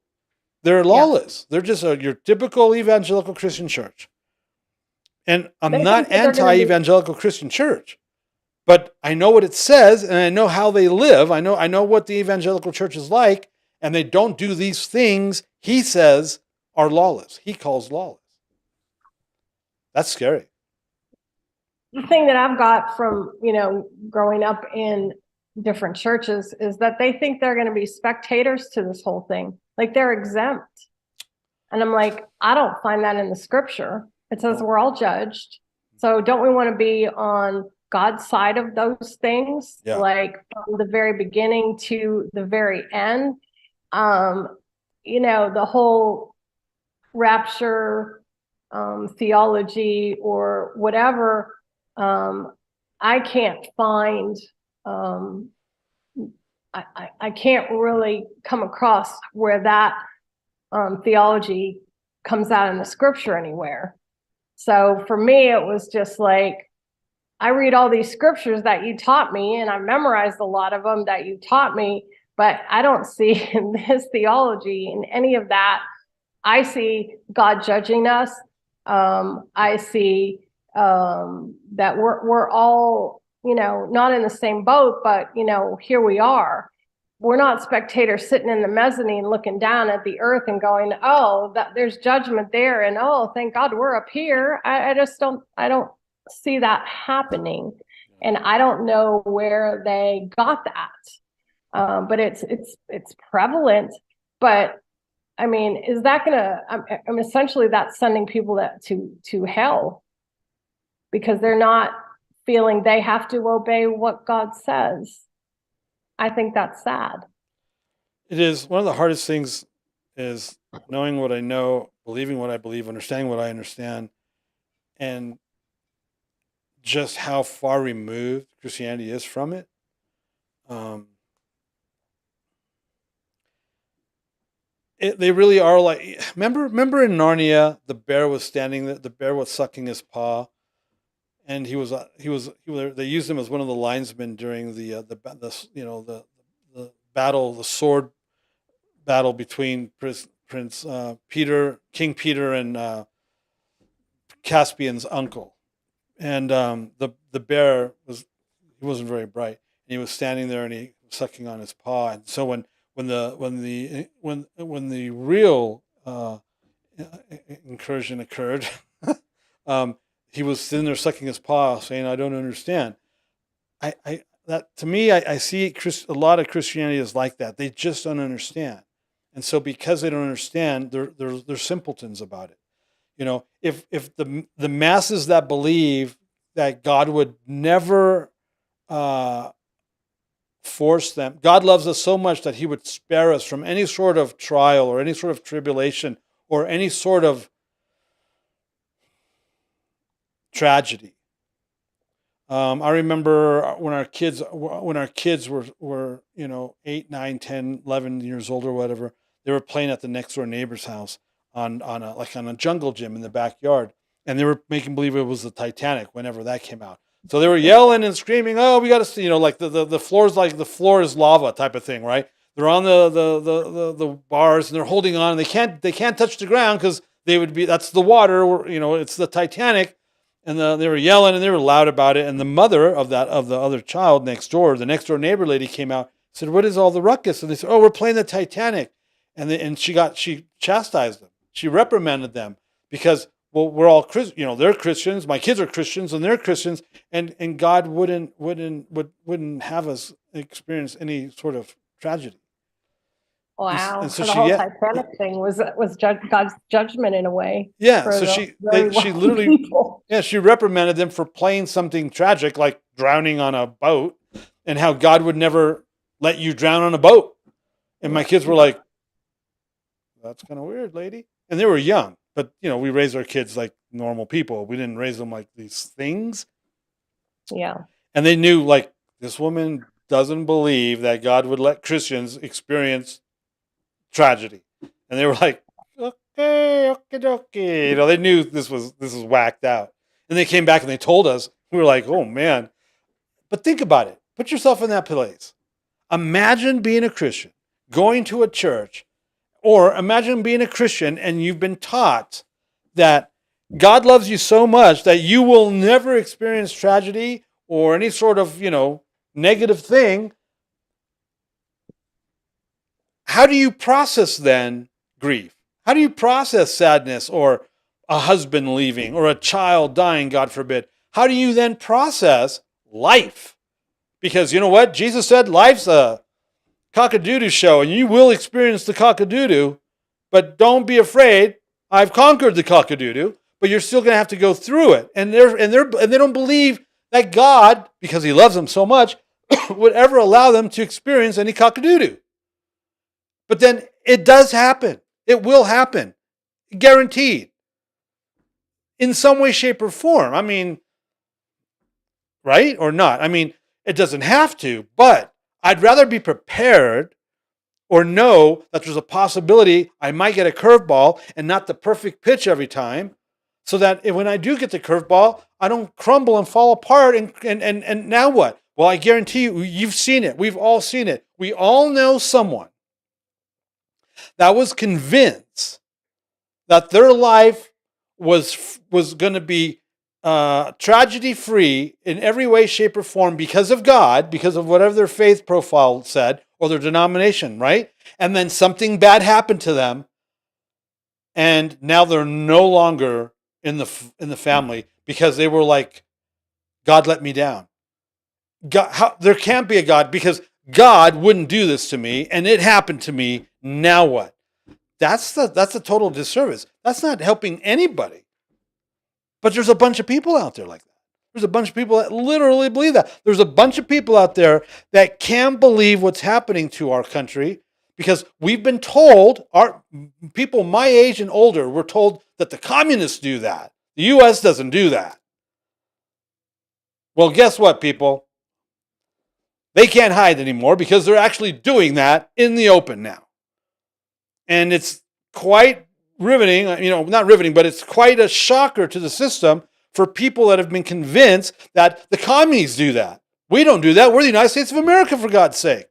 They're lawless. Yeah. They're just your typical evangelical Christian church. And I'm not anti-evangelical Christian church, but I know what it says, and I know how they live. I know what the evangelical church is like, and they don't do these things he says are lawless. He calls lawless. That's scary. The thing that I've got from, growing up in different churches is that they think they're going to be spectators to this whole thing. Like they're exempt. And I'm like, I don't find that in the scripture. It says we're all judged. So don't we want to be on God's side of those things? Yeah. Like from the very beginning to the very end. The whole rapture theology or whatever, I can't find, I can't really come across where that theology comes out in the scripture anywhere. So for me, it was just like, I read all these scriptures that you taught me, and I memorized a lot of them that you taught me, but I don't see in this theology in any of that. I see God judging us. I see that we're all, not in the same boat, but here we are. We're not spectators sitting in the mezzanine looking down at the earth and going, "Oh, that there's judgment there," and "Oh, thank God we're up here." I just don't. I don't see that happening, and I don't know where they got that. But it's prevalent. But I mean, is that gonna? I'm essentially that's sending people to hell because they're not feeling they have to obey what God says. I think that's sad. It is one of the hardest things is knowing what I know, believing what I believe, understanding what I understand, and just how far removed Christianity is from it. They really are like. Remember in Narnia, the bear was standing there. The bear was sucking his paw, and they used him as one of the linesmen during the battle, the sword battle between Prince King Peter, and Caspian's uncle. And the bear he wasn't very bright, and he was standing there and he was sucking on his paw. And so when the real incursion occurred, he was sitting there sucking his paw, saying, "I don't understand." That to me, I see a lot of Christianity is like that. They just don't understand, and so because they don't understand, they're simpletons about it. If the masses that believe that God would never force them, God loves us so much that He would spare us from any sort of trial or any sort of tribulation or any sort of tragedy. I remember when our kids were 8, 9, 10, 11 years old or whatever, they were playing at the next door neighbor's house on a jungle gym in the backyard, and they were making believe it was the Titanic whenever that came out. So they were yelling and screaming, "Oh, we got to see!" Like the floor's like the floor is lava type of thing, right? They're on the bars and they're holding on. And they can't touch the ground because that's the water. It's the Titanic. And they were yelling and they were loud about it. And the mother of the other child next door, the next door neighbor lady, came out, said, "What is all the ruckus?" And they said, "Oh, we're playing the Titanic." And she chastised them. She reprimanded them because, well, we're all Christians. They're Christians. My kids are Christians, and they're Christians. And God wouldn't have us experience any sort of tragedy. Wow. And so the whole Titanic thing was God's judgment in a way. Yeah. So she literally, people. yeah, she reprimanded them for playing something tragic like drowning on a boat, and how God would never let you drown on a boat. And my kids were like, "That's kind of weird, lady." And they were young, but we raised our kids like normal people. We didn't raise them like these things. Yeah. And they knew, like, this woman doesn't believe that God would let Christians experience tragedy. And they were like, okay. They knew this was whacked out. And they came back and they told us. We were like, oh man. But think about it. Put yourself in that place. Imagine being a Christian, going to a church, or imagine being a Christian and you've been taught that God loves you so much that you will never experience tragedy or any sort of, negative thing. How do you process then grief? How do you process sadness or a husband leaving or a child dying, God forbid? How do you then process life? Because you know what? Jesus said life's a cock-a-doodle show and you will experience the cock-a-doodle, but don't be afraid. I've conquered the cock-a-doodle, but you're still going to have to go through it. And they don't believe that God, because He loves them so much, would ever allow them to experience any cock-a-doodle. But then it does happen. It will happen. Guaranteed. In some way, shape, or form. I mean, right? Or not? I mean, it doesn't have to, but I'd rather be prepared or know that there's a possibility I might get a curveball and not the perfect pitch every time, so that when I do get the curveball, I don't crumble and fall apart. And now what? Well, I guarantee you, you've seen it. We've all seen it. We all know someone that was convinced that their life was going to be tragedy free in every way, shape, or form because of God, because of whatever their faith profile said or their denomination, right? And then something bad happened to them, and now they're no longer in the family because they were like, God let me down. God, there can't be a God because God wouldn't do this to me, and it happened to me. Now what? That's a total disservice. That's not helping anybody. But there's a bunch of people out there like that. There's a bunch of people that literally believe that. There's a bunch of people out there that can't believe what's happening to our country because we've been told, our people my age and older were told that the communists do that. The U.S. doesn't do that. Well, guess what, people? They can't hide anymore because they're actually doing that in the open now. And it's quite riveting, not riveting, but it's quite a shocker to the system for people that have been convinced that the communists do that. We don't do that. We're the United States of America, for God's sake.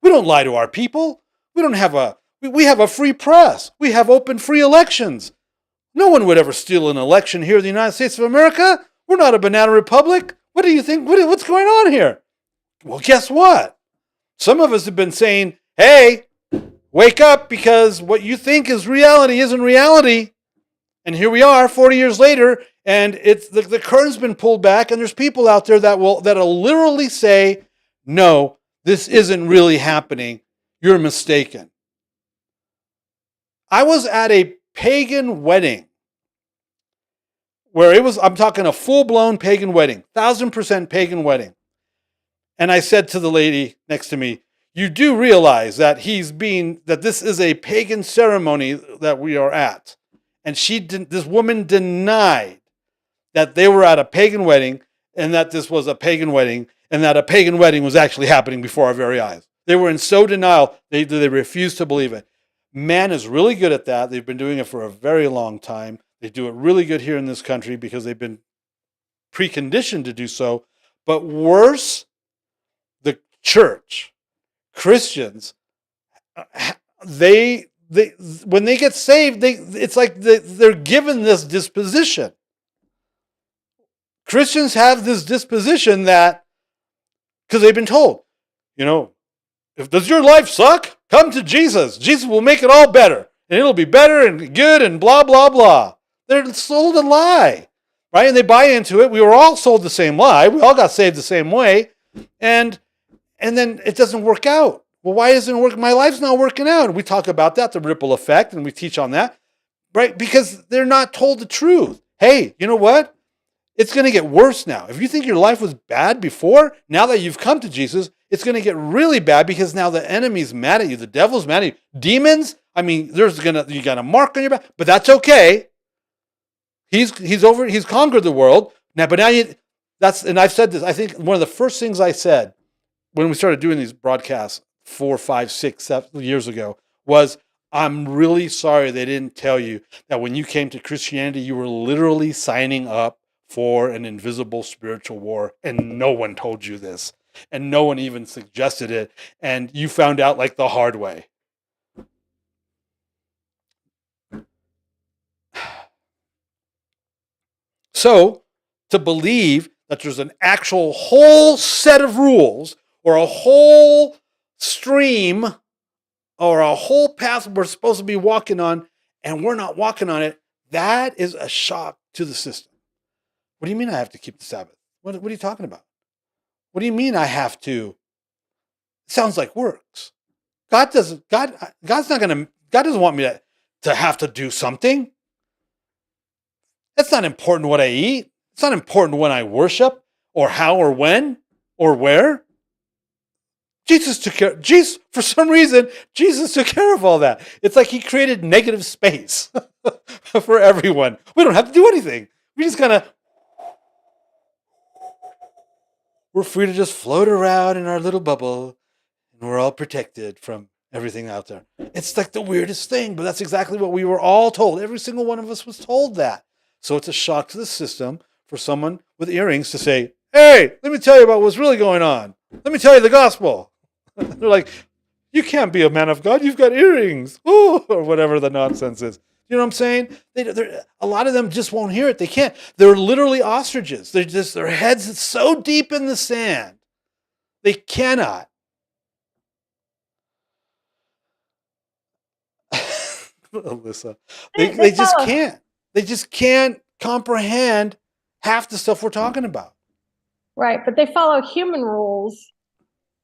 We don't lie to our people. We don't have we have a free press. We have open, free elections. No one would ever steal an election here in the United States of America. We're not a banana republic. What do you think? What's going on here? Well, guess what? Some of us have been saying, hey, wake up, because what you think is reality isn't reality. And here we are 40 years later, and it's the curtain's been pulled back, and there's people out there that'll literally say, no, this isn't really happening. You're mistaken. I was at a pagan wedding where I'm talking a full-blown pagan wedding, 1,000% pagan wedding. And I said to the lady next to me, you do realize that that this is a pagan ceremony that we are at. And this woman denied that they were at a pagan wedding and that this was a pagan wedding and that a pagan wedding was actually happening before our very eyes. They were in so denial, they refused to believe it. Man is really good at that. They've been doing it for a very long time. They do it really good here in this country because they've been preconditioned to do so. But worse, the church, Christians, when they get saved, it's like they're given this disposition. Christians have this disposition that, because they've been told, does your life suck? Come to Jesus. Jesus will make it all better. And it'll be better and good and blah, blah, blah. They're sold a lie, right? And they buy into it. We were all sold the same lie. We all got saved the same way. And then it doesn't work out. Well, why isn't it working? My life's not working out. And we talk about that, the ripple effect, and we teach on that, right? Because they're not told the truth. Hey, you know what? It's going to get worse now. If you think your life was bad before, now that you've come to Jesus, it's going to get really bad because now the enemy's mad at you. The devil's mad at you. Demons, I mean, you got a mark on your back, but that's okay. He's conquered the world. And I've said this, I think one of the first things I said when we started doing these broadcasts 4, 5, 6, 7 years ago was, I'm really sorry they didn't tell you that when you came to Christianity, you were literally signing up for an invisible spiritual war, and no one told you this, and no one even suggested it, and you found out like the hard way. So, to believe that there's an actual whole set of rules or a whole stream or a whole path we're supposed to be walking on and we're not walking on it, that is a shock to the system. What do you mean I have to keep the Sabbath? What are you talking about? What do you mean I have to? It sounds like works. God doesn't want me to have to do something. It's not important what I eat. It's not important when I worship or how or when or where. For some reason, Jesus took care of all that. It's like he created negative space for everyone. We don't have to do anything. We just kind of, we're free to just float around in our little bubble and we're all protected from everything out there. It's like the weirdest thing, but that's exactly what we were all told. Every single one of us was told that. So it's a shock to the system for someone with earrings to say, hey, let me tell you about what's really going on. Let me tell you the gospel. They're like, you can't be a man of God. You've got earrings. Ooh, or whatever the nonsense is. You know what I'm saying? A lot of them just won't hear it. They can't. They're literally ostriches. Their heads so deep in the sand. They cannot. Alyssa. They just can't. They just can't comprehend half the stuff we're talking about. Right, but they follow human rules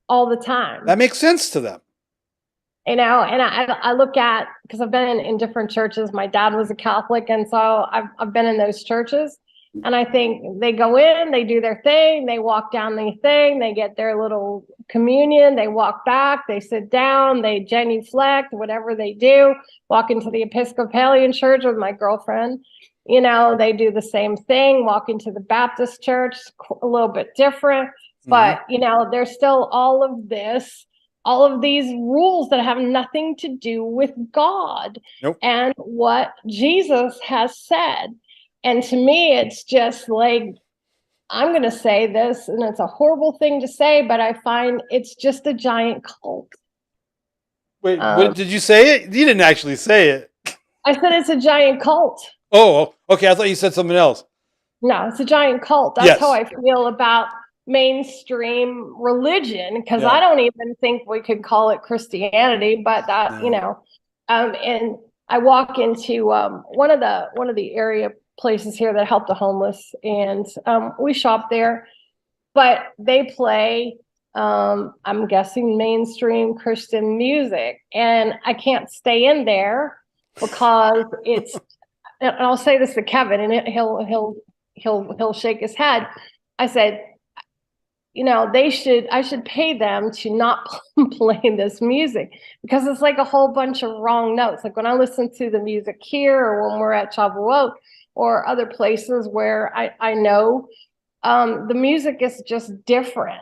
all the time. That makes sense to them. And I look at, because I've been in different churches. My dad was a Catholic, and so I've been in those churches. And I think they go in, they do their thing, they walk down the thing, they get their little communion, they walk back, they sit down, they genuflect, whatever they do, walk into the Episcopalian church with my girlfriend. They do the same thing, walk into the Baptist church, a little bit different. But, there's still all of these rules that have nothing to do with God. Nope. And what Jesus has said. And to me, it's just like, I'm going to say this, and it's a horrible thing to say, but I find it's just a giant cult. Wait, what did you say it? You didn't actually say it. I said it's a giant cult. Oh, okay. I thought you said something else. No, it's a giant cult. That's how I feel about mainstream religion, because I don't even think we could call it Christianity, but that, and I walk into one of the area places here that help the homeless, and we shop there, but they play I'm guessing mainstream Christian music, and I can't stay in there because it's, and I'll say this to Kevin, and he'll shake his head. I said, I should pay them to not play this music, because it's like a whole bunch of wrong notes. Like when I listen to the music here, or when we're at Shavuot or other places where I know the music is just different,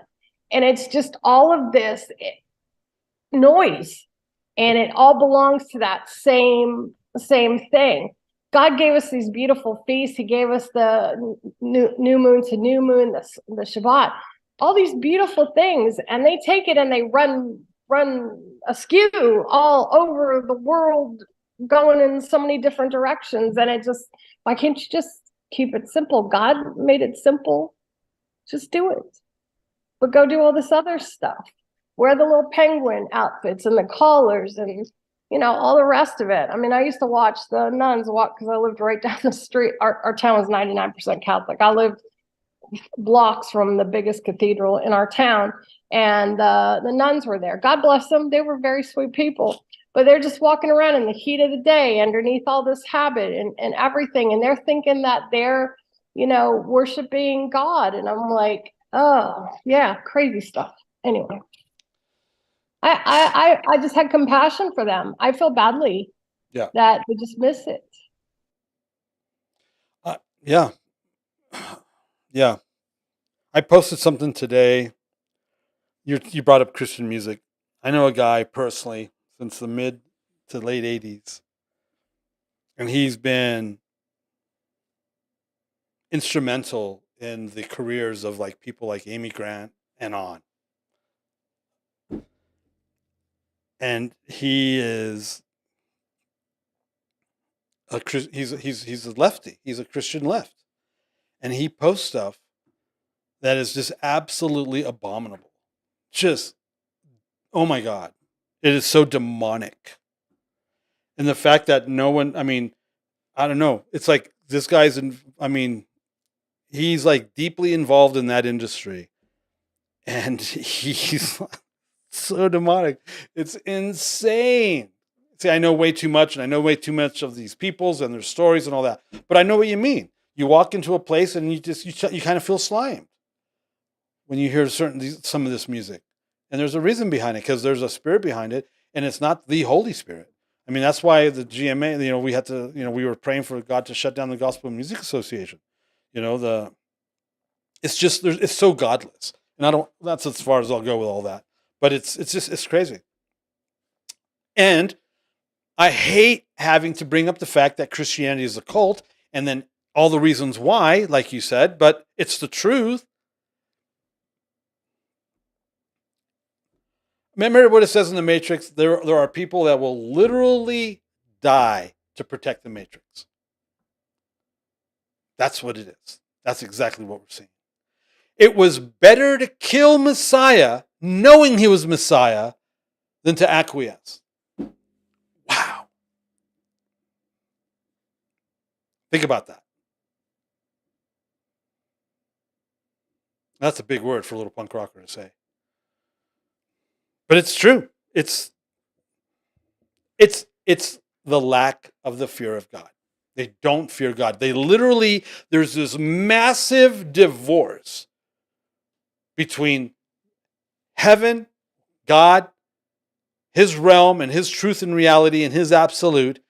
and it's just all of this noise, and it all belongs to that same thing. God gave us these beautiful feasts. He gave us the new moon to new moon, the Shabbat, all these beautiful things, and they take it and they run askew all over the world, going in so many different directions. And it just, why can't you just keep it simple? God made it simple. Just do it. But go do all this other stuff. Wear the little penguin outfits and the collars and all the rest of it. I mean, I used to watch the nuns walk, because I lived right down the street. Our town was 99% Catholic. I lived blocks from the biggest cathedral in our town, and the nuns were there. God bless them. They were very sweet people, but they're just walking around in the heat of the day underneath all this habit and everything, and they're thinking that they're worshiping God. And I'm like, oh yeah, crazy stuff. Anyway, I just had compassion for them. I feel badly that they just miss it. Yeah. I posted something today. You brought up Christian music. I know a guy personally since the mid to late 80s. And he's been instrumental in the careers of like people like Amy Grant and on. And he is he's a lefty. He's a Christian left. And he posts stuff that is just absolutely abominable. Just, oh my God. It is so demonic. And the fact that no one, I don't know. It's like this guy's, he's like deeply involved in that industry. And he's so demonic. It's insane. See, I know way too much, and I know way too much of these peoples and their stories and all that. But I know what you mean. You walk into a place and you kind of feel slimed when you hear some of this music. And there's a reason behind it, because there's a spirit behind it, and it's not the Holy Spirit. I mean, that's why the GMA, we had to, we were praying for God to shut down the Gospel Music Association. It's just, it's so godless. And that's as far as I'll go with all that. But it's crazy. And I hate having to bring up the fact that Christianity is a cult and then all the reasons why, like you said, but it's the truth. Remember what it says in the Matrix? There are people that will literally die to protect the Matrix. That's what it is. That's exactly what we're seeing. It was better to kill Messiah, knowing he was Messiah, than to acquiesce. Wow. Think about that. That's a big word for a little punk rocker to say. But it's true. It's the lack of the fear of God. They don't fear God. There's this massive divorce between heaven, God, his realm and his truth and reality and his absolute,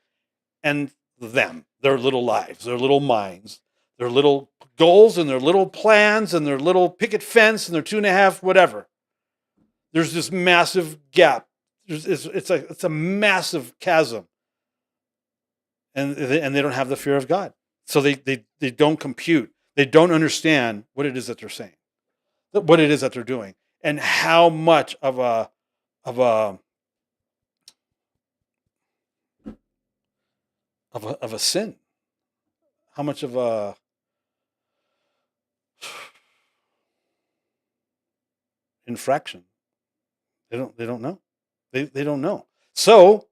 and them, their little lives, their little minds, their little goals and their little plans and their little picket fence and their 2.5 whatever. There's this massive gap. It's a massive chasm. And they don't have the fear of God. So they don't compute. They don't understand what it is that they're saying, what it is that they're doing, and how much of a sin, how much of a infraction. They don't know. They don't know. So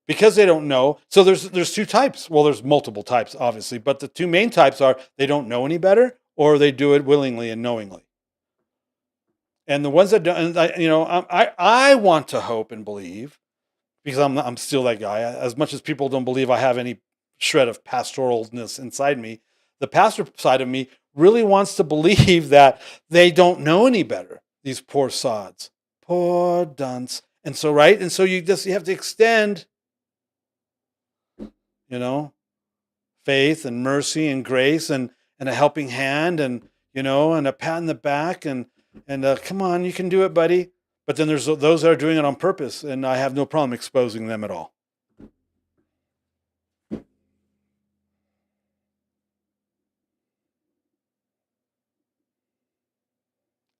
because they don't know, so there's two types. Well, there's multiple types, obviously, but the two main types are they don't know any better, or they do it willingly and knowingly. And the ones that don't, I want to hope and believe, because I'm still that guy. As much as people don't believe I have any shred of pastoralness inside me, the pastor side of me really wants to believe that they don't know any better. These poor sods, poor dunce, and so you have to extend, faith and mercy and grace and a helping hand and and a pat in the back and come on, you can do it, buddy. But then there's those that are doing it on purpose, and I have no problem exposing them at all.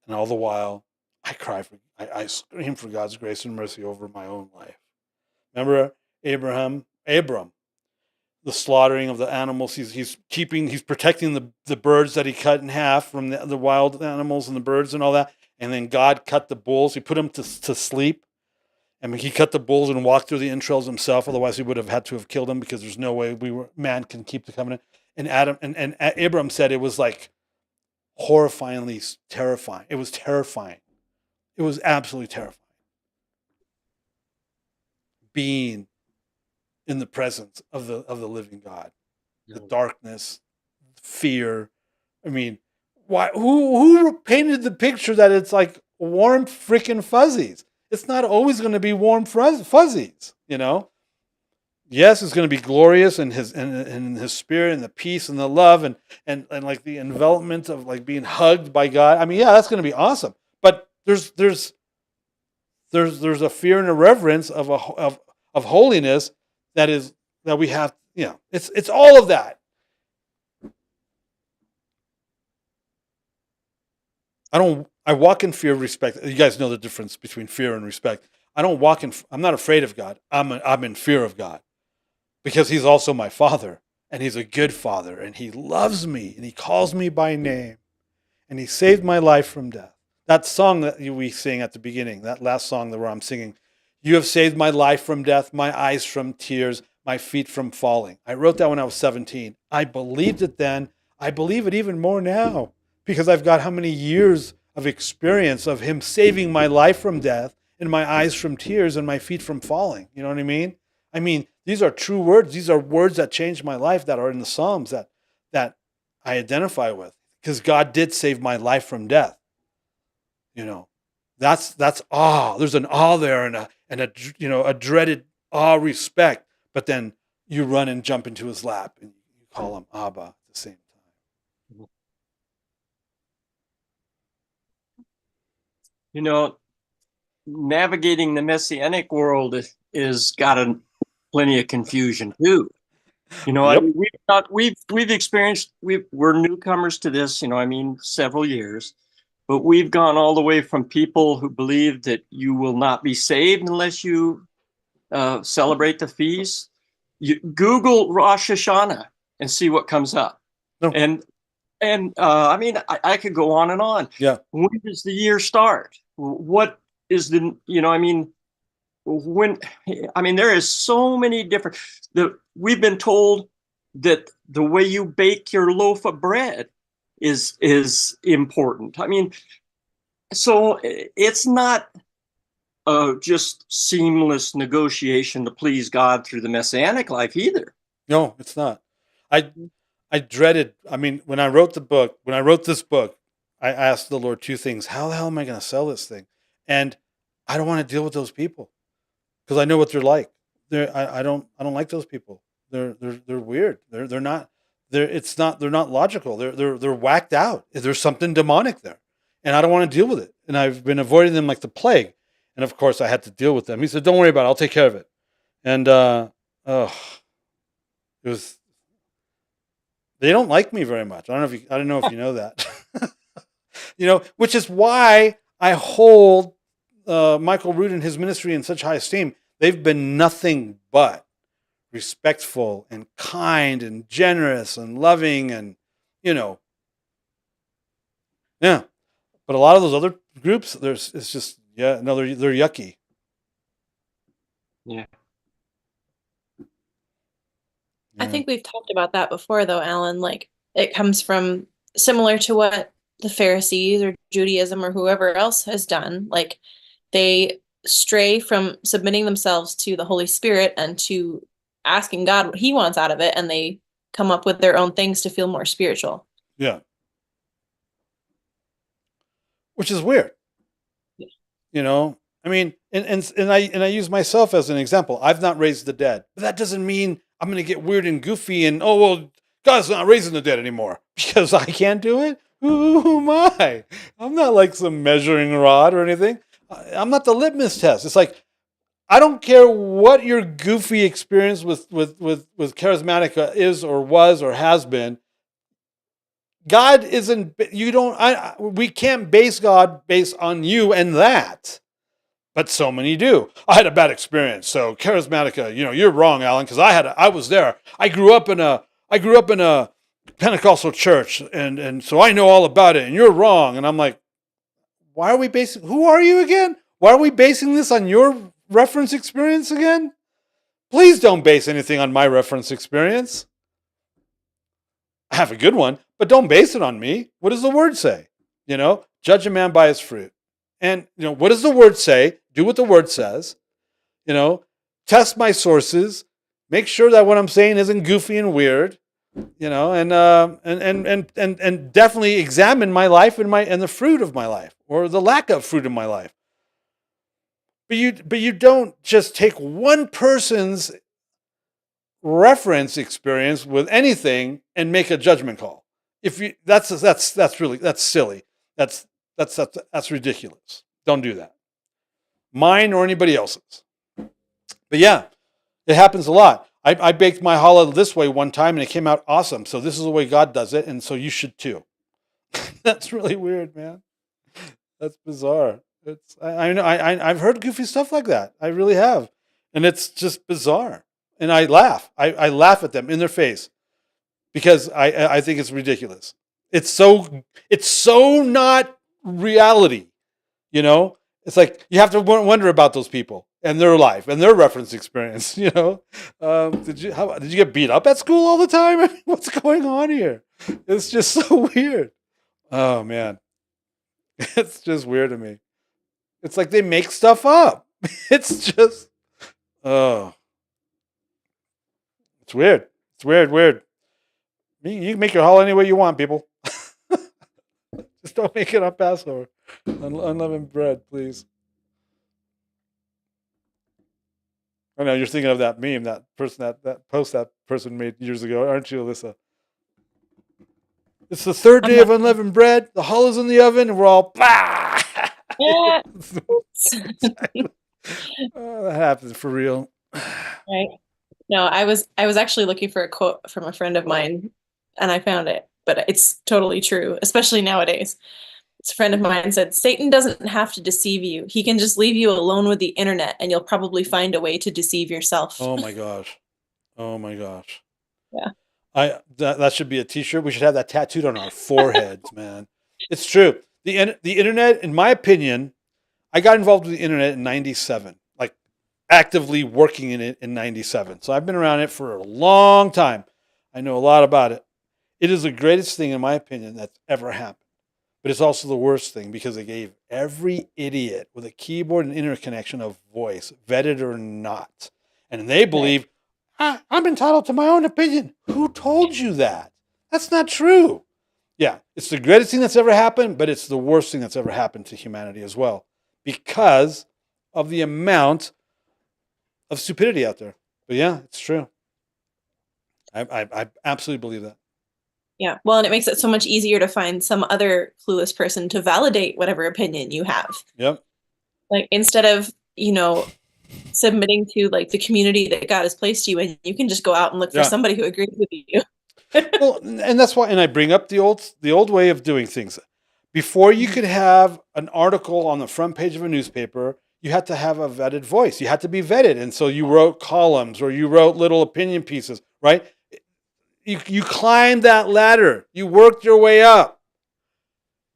And all the while, I scream for God's grace and mercy over my own life. Remember Abram, the slaughtering of the animals. He's protecting the birds that he cut in half from the wild animals and the birds and all that. And then God cut the bulls. He put them to sleep. I mean, he cut the bulls and walked through the entrails himself. Otherwise, he would have had to have killed them, because there's no way man can keep the covenant. And Abram said it was like horrifyingly terrifying. It was terrifying. It was absolutely terrifying. Being in the presence of the living God, the darkness, fear. I mean, why? Who painted the picture that it's like warm freaking fuzzies? It's not always going to be warm fuzzies, Yes, it's going to be glorious in his spirit and the peace and the love and like the envelopment of like being hugged by God. I mean, yeah, that's going to be awesome. But there's a fear and a reverence of holiness that we have. It's all of that. I walk in fear of respect. You guys know the difference between fear and respect. I'm not afraid of God. I'm in fear of God, because he's also my father, and he's a good father, and he loves me, and he calls me by name, and he saved my life from death. That song that we sing at the beginning, that last song where I'm singing, you have saved my life from death, my eyes from tears, my feet from falling. I wrote that when I was 17. I believed it then. I believe it even more now, because I've got how many years of experience of him saving my life from death and my eyes from tears and my feet from falling. You know what I mean? I mean, these are true words. These are words that changed my life, that are in the Psalms that I identify with, because God did save my life from death. That's awe. There's an awe there and a dreaded awe, respect. But then you run and jump into his lap and you call him Abba at the same time. You know, navigating the messianic world is got plenty of confusion too. You know, I Yep. mean, we've experienced, we're newcomers to this, you know, I mean, several years, but we've gone all the way from people who believe that you will not be saved unless you celebrate the feast. You Google Rosh Hashanah and see what comes up. No. And I mean, I could go on and on. Yeah. When does the year start? What is the, you know, I mean, there is so many different, we've been told that the way you bake your loaf of bread is important. I mean, so it's not just seamless negotiation to please God through the messianic life either. No, it's not. I dreaded. I mean, when I wrote this book, I asked the Lord two things: how the hell am I going to sell this thing? And I don't want to deal with those people because I know what they're like. I don't like those people. They're weird. They're not. They're not logical. They're whacked out. There's something demonic there, and I don't want to deal with it. And I've been avoiding them like the plague. And of course, I had to deal with them. He said, "Don't worry about it. I'll take care of it." And it was. They don't like me very much. I don't know if you know that. You know, which is why I hold Michael Root and his ministry in such high esteem. They've been nothing but respectful and kind and generous and loving and, you know, yeah. But a lot of those other groups, it's just, yeah, no, they're yucky. Yeah. I think we've talked about that before, though, Alan. Like, it comes from similar to what the Pharisees or Judaism or whoever else has done. Like, they stray from submitting themselves to the Holy Spirit and to asking God what he wants out of it, and they come up with their own things to feel more spiritual. Yeah. Which is weird. Yeah. You know, I mean, and I use myself as an example. I've not raised the dead, but that doesn't mean I'm going to get weird and goofy and, oh, well, God's not raising the dead anymore because I can't do it. Who am I? I'm not like some measuring rod or anything. I'm not the litmus test. It's like, I don't care what your goofy experience with charismatic is or was or has been. God isn't, we can't base God based on you and that. But so many do. I had a bad experience. So charismatica, you know, you're wrong, Alan, because I was there. I grew up in a Pentecostal church, and so I know all about it, and you're wrong. And I'm like, why are we basing, who are you again? Why are we basing this on your reference experience again? Please don't base anything on my reference experience. I have a good one, but don't base it on me. What does the word say? You know, judge a man by his fruit. And, you know, what does the word say? Do what the word says. You know, test my sources. Make sure that what I'm saying isn't goofy and weird. You know, and definitely examine my life and the fruit of my life or the lack of fruit in my life. But you don't just take one person's reference experience with anything and make a judgment call. If you that's silly. That's ridiculous. Don't do that. Mine or anybody else's. But yeah, it happens a lot. I baked my challah this way one time and it came out awesome. So this is the way God does it, and so you should too. That's really weird, man. That's bizarre. I know I've heard goofy stuff like that. I really have, and it's just bizarre. And I laugh. I laugh at them in their face because I think it's ridiculous. It's so not reality. You know, it's like you have to wonder about those people and their life and their reference experience. You know, did you get beat up at school all the time? I mean, what's going on here? It's just so weird. Oh man, it's just weird to me. It's like they make stuff up. It's just, oh, it's weird. It's weird. You can make your challah any way you want, people. Just don't make it on Passover. Unleavened bread, please. I know you're thinking of that meme, that person, that post that person made years ago, aren't you, Alyssa? It's the third day of unleavened bread. The hull is in the oven, and we're all, bah! That happens for real. Right. No, I was actually looking for a quote from a friend of mine and I found it, but it's totally true, especially nowadays. This friend of mine said, Satan doesn't have to deceive you. He can just leave you alone with the internet and you'll probably find a way to deceive yourself. Oh my gosh. Oh my gosh. Yeah. That should be a t-shirt. We should have that tattooed on our foreheads, man. It's true. The internet, in my opinion, I got involved with the internet in 97, like actively working in it in 97. So I've been around it for a long time. I know a lot about it. It is the greatest thing, in my opinion, that's ever happened. But it's also the worst thing because it gave every idiot with a keyboard and internet connection a voice, vetted or not. And they believe, I'm entitled to my own opinion. Who told you that? That's not true. Yeah, it's the greatest thing that's ever happened, but it's the worst thing that's ever happened to humanity as well because of the amount of stupidity out there. But yeah, it's true. I absolutely believe that. Yeah. Well, and it makes it so much easier to find some other clueless person to validate whatever opinion you have. Yep. Like instead of, submitting to like the community that God has placed you in, you can just go out and look for somebody who agrees with you. Well, and that's why, and I bring up the old way of doing things. Before you could have an article on the front page of a newspaper, you had to have a vetted voice. You had to be vetted, and so you wrote columns or you wrote little opinion pieces, right? You climbed that ladder. You worked your way up.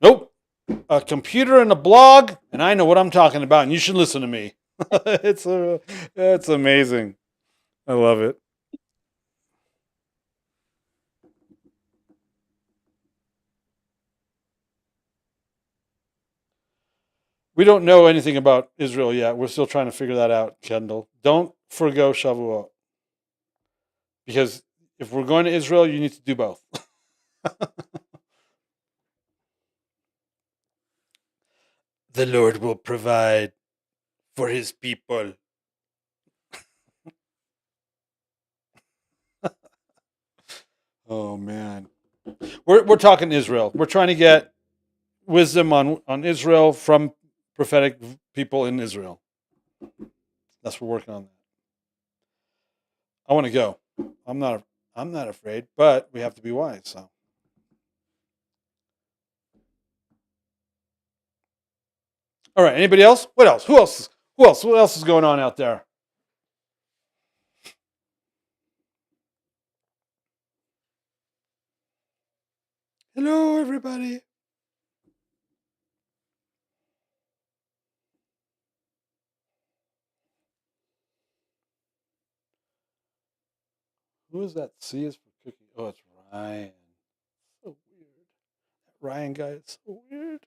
Nope, a computer and a blog, and I know what I'm talking about, and you should listen to me. It's amazing. I love it. We don't know anything about Israel yet. We're still trying to figure that out, Kendall. Don't forgo Shavuot. Because if we're going to Israel, you need to do both. The Lord will provide for his people. Oh man. We're talking Israel. We're trying to get wisdom on Israel from prophetic people in Israel. That's what we're working on that. I want to go. I'm not afraid, but we have to be wise, so. All right, anybody else? What else? Who else? What else is going on out there? Hello, everybody. Who is that? C is for cookie. Oh, it's Ryan. So weird. That Ryan guy is so weird.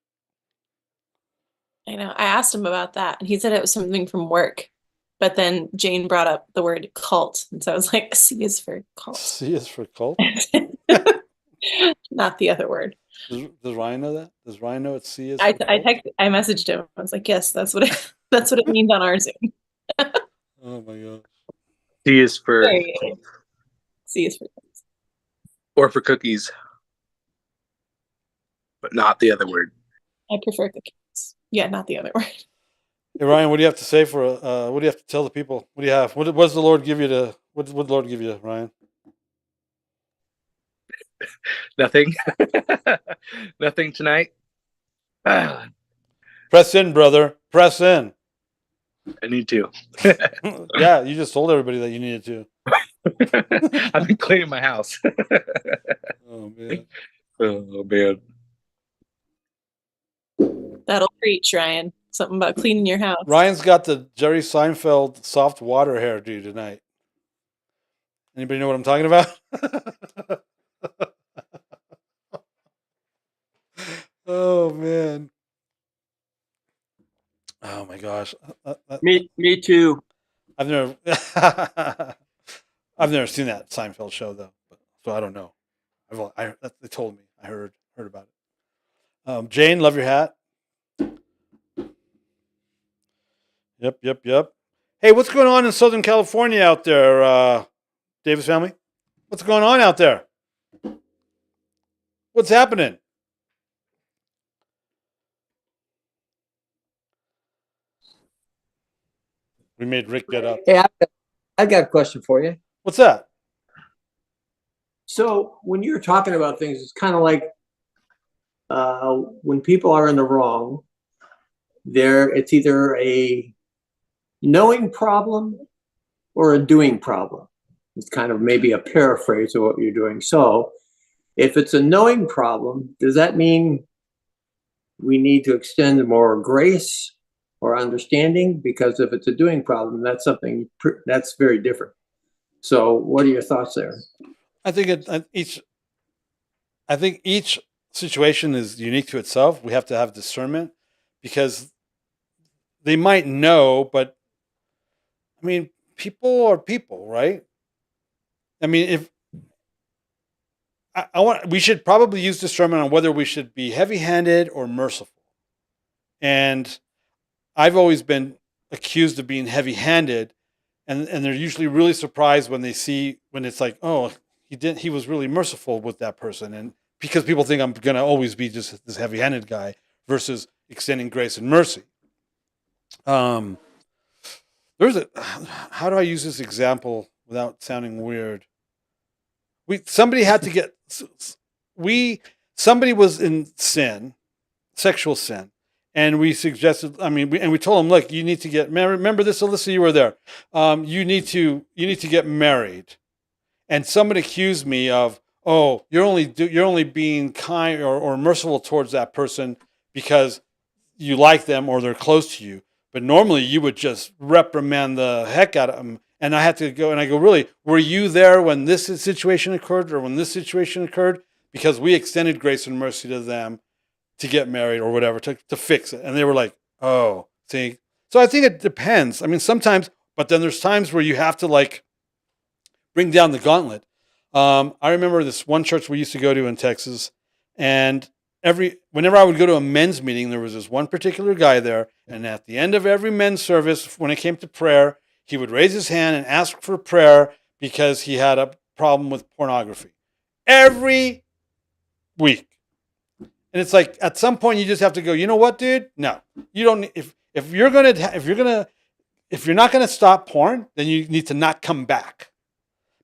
I know. I asked him about that, and he said it was something from work. But then Jane brought up the word cult, and so I was like, C is for cult. C is for cult? Not the other word. Does Ryan know that? Does Ryan know it's C is I for cult? I messaged him. I was like, yes, that's what it means on our Zoom. Oh my gosh. C is for C is for cookies. Or for cookies, but not the other word. I prefer cookies. Yeah, not the other word. Hey Ryan, what do you have to say for? What do you have to tell the people? What do you have? What does the Lord give you to? What did the Lord give you, Ryan? Nothing. Nothing tonight. Press in, brother. Press in. I need to. Yeah, you just told everybody that you needed to. I've been cleaning my house. Oh man. Oh man. That'll preach, Ryan. Something about cleaning your house. Ryan's got the Jerry Seinfeld soft water hairdo tonight. Anybody know what I'm talking about? Oh man. Oh my gosh. Me too. I've never seen that Seinfeld show though, so I don't know. They told me. I heard about it. Jane, love your hat. Yep. Hey, what's going on in Southern California out there, Davis family? What's going on out there? What's happening? We made Rick get up. Hey, I got a question for you. What's that? So when you're talking about things, it's kind of like when people are in the wrong, it's either a knowing problem or a doing problem. It's kind of maybe a paraphrase of what you're doing. So if it's a knowing problem, does that mean we need to extend more grace or understanding? Because if it's a doing problem, that's something that's very different. So what are your thoughts there? I think each situation is unique to itself. We have to have discernment because they might know, but I mean, people are people, right? I mean, if we should probably use discernment on whether we should be heavy-handed or merciful. And I've always been accused of being heavy-handed, and they're usually really surprised when it's like, oh, he was really merciful with that person, and because people think I'm going to always be just this heavy-handed guy versus extending grace and mercy. How do I use this example without sounding weird? Somebody was in sin, sexual sin, and we suggested. I mean, we told him, look, you need to get married. Remember this, Alyssa? You were there. You need to get married. And somebody accused me of, oh, you're only being kind or merciful towards that person because you like them or they're close to you. But normally you would just reprimand the heck out of them. And I had to go, and I go, really, were you there when this situation occurred or when this situation occurred? Because we extended grace and mercy to them to get married or whatever, to fix it. And they were like, oh, see. So I think it depends. I mean, sometimes, but then there's times where you have to like bring down the gauntlet. I remember this one church we used to go to in Texas, and whenever I would go to a men's meeting, there was this one particular guy there, and at the end of every men's service, when it came to prayer, he would raise his hand and ask for prayer because he had a problem with pornography. Every week. And it's like at some point you just have to go, you know what, dude? No. You don't if you're not gonna stop porn, then you need to not come back.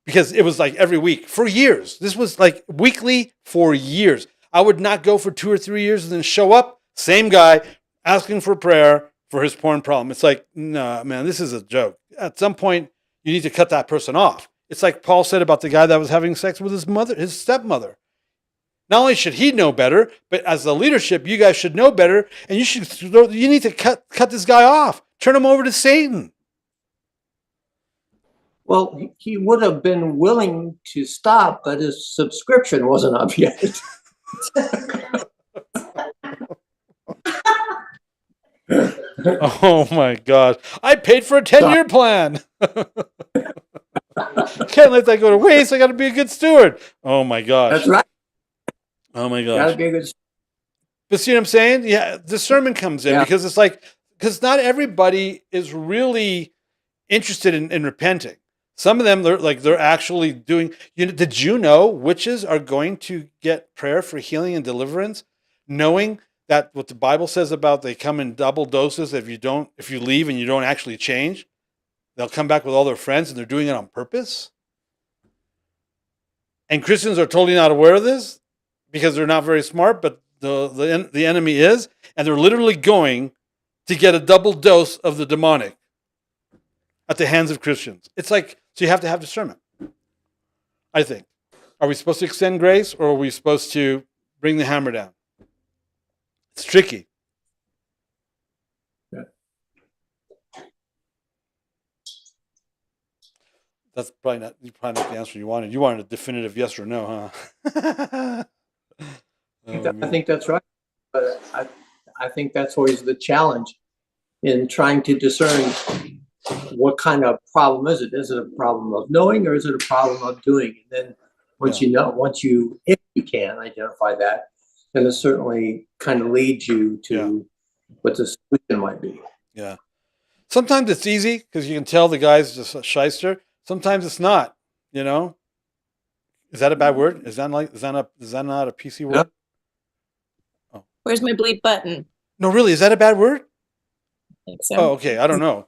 Because it was like every week for years. This was like weekly for years. I would not go for 2 or 3 years and then show up, same guy, asking for prayer for his porn problem. It's like, no, man, this is a joke. At some point, you need to cut that person off. It's like Paul said about the guy that was having sex with his stepmother. Not only should he know better, but as the leadership, you guys should know better, and you need to cut this guy off. Turn him over to Satan. Well, he would have been willing to stop, but his subscription wasn't up yet. Oh my God. I paid for a 10-year plan. Can't let that go to waste. I got to be a good steward. Oh my gosh. That's right. Oh my gosh. Gotta be a good. But see what I'm saying? Yeah, discernment comes in because it's like, because not everybody is really interested in repenting. Some of them, they're actually doing. Did you know witches are going to get prayer for healing and deliverance, knowing that what the Bible says about they come in double doses. If you leave and you don't actually change, they'll come back with all their friends, and they're doing it on purpose. And Christians are totally not aware of this because they're not very smart, but the enemy is, and they're literally going to get a double dose of the demonic at the hands of Christians. It's like, so you have to have discernment, I think. Are we supposed to extend grace, or are we supposed to bring the hammer down? It's tricky. Yeah. That's probably not the answer you wanted. You wanted a definitive yes or no, huh? I think that's right. But I think that's always the challenge in trying to discern what kind of problem is it. Is it a problem of knowing, or is it a problem of doing? And then once if you can identify that, then it certainly kind of leads you to what the solution might be. Yeah. Sometimes it's easy because you can tell the guy's just a shyster. Sometimes it's not, Is that a bad word? Is that not a PC word? No. Oh. Where's my bleep button? No, really, is that a bad word? I think so. Oh, okay. I don't know.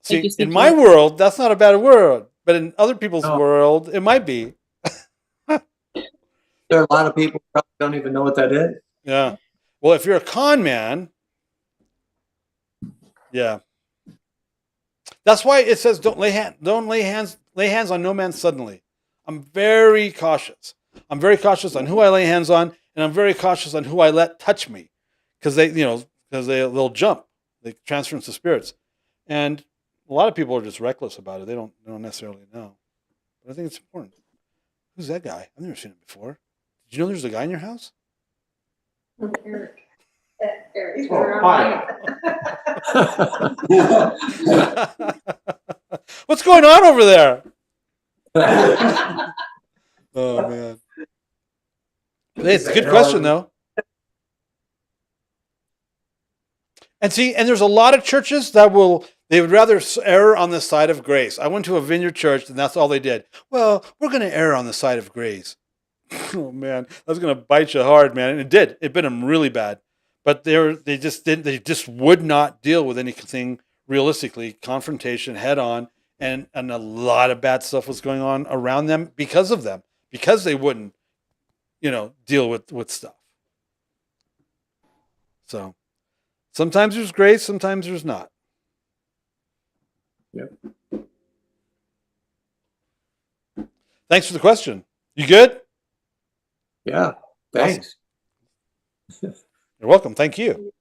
See, you in my world, that's not a bad word, but in other people's No. world, it might be. There are a lot of people who probably don't even know what that is. Yeah. Well, if you're a con man, yeah. That's why it says don't lay hands on no man suddenly. I'm very cautious. I'm very cautious on who I lay hands on, and I'm very cautious on who I let touch me, because they'll jump, they transfer into spirits, and a lot of people are just reckless about it. They don't necessarily know, but I think it's important. Who's that guy? I've never seen him before. Did you know there's a guy in your house? Eric. Oh, hi. What's going on over there? Oh man. Hey, it's a good question though. And see, and there's a lot of churches that they would rather err on the side of grace. I went to a Vineyard church and that's all they did. Well, we're going to err on the side of grace. Oh man, that's going to bite you hard, man. And it did. It bit them really bad. But they just would not deal with anything realistically, confrontation head on, and a lot of bad stuff was going on around them because of them, because they wouldn't, deal with stuff. So sometimes there's grace, sometimes there's not. Yep. Thanks for the question. You good? Yeah, thanks. Awesome. You're welcome. Thank you.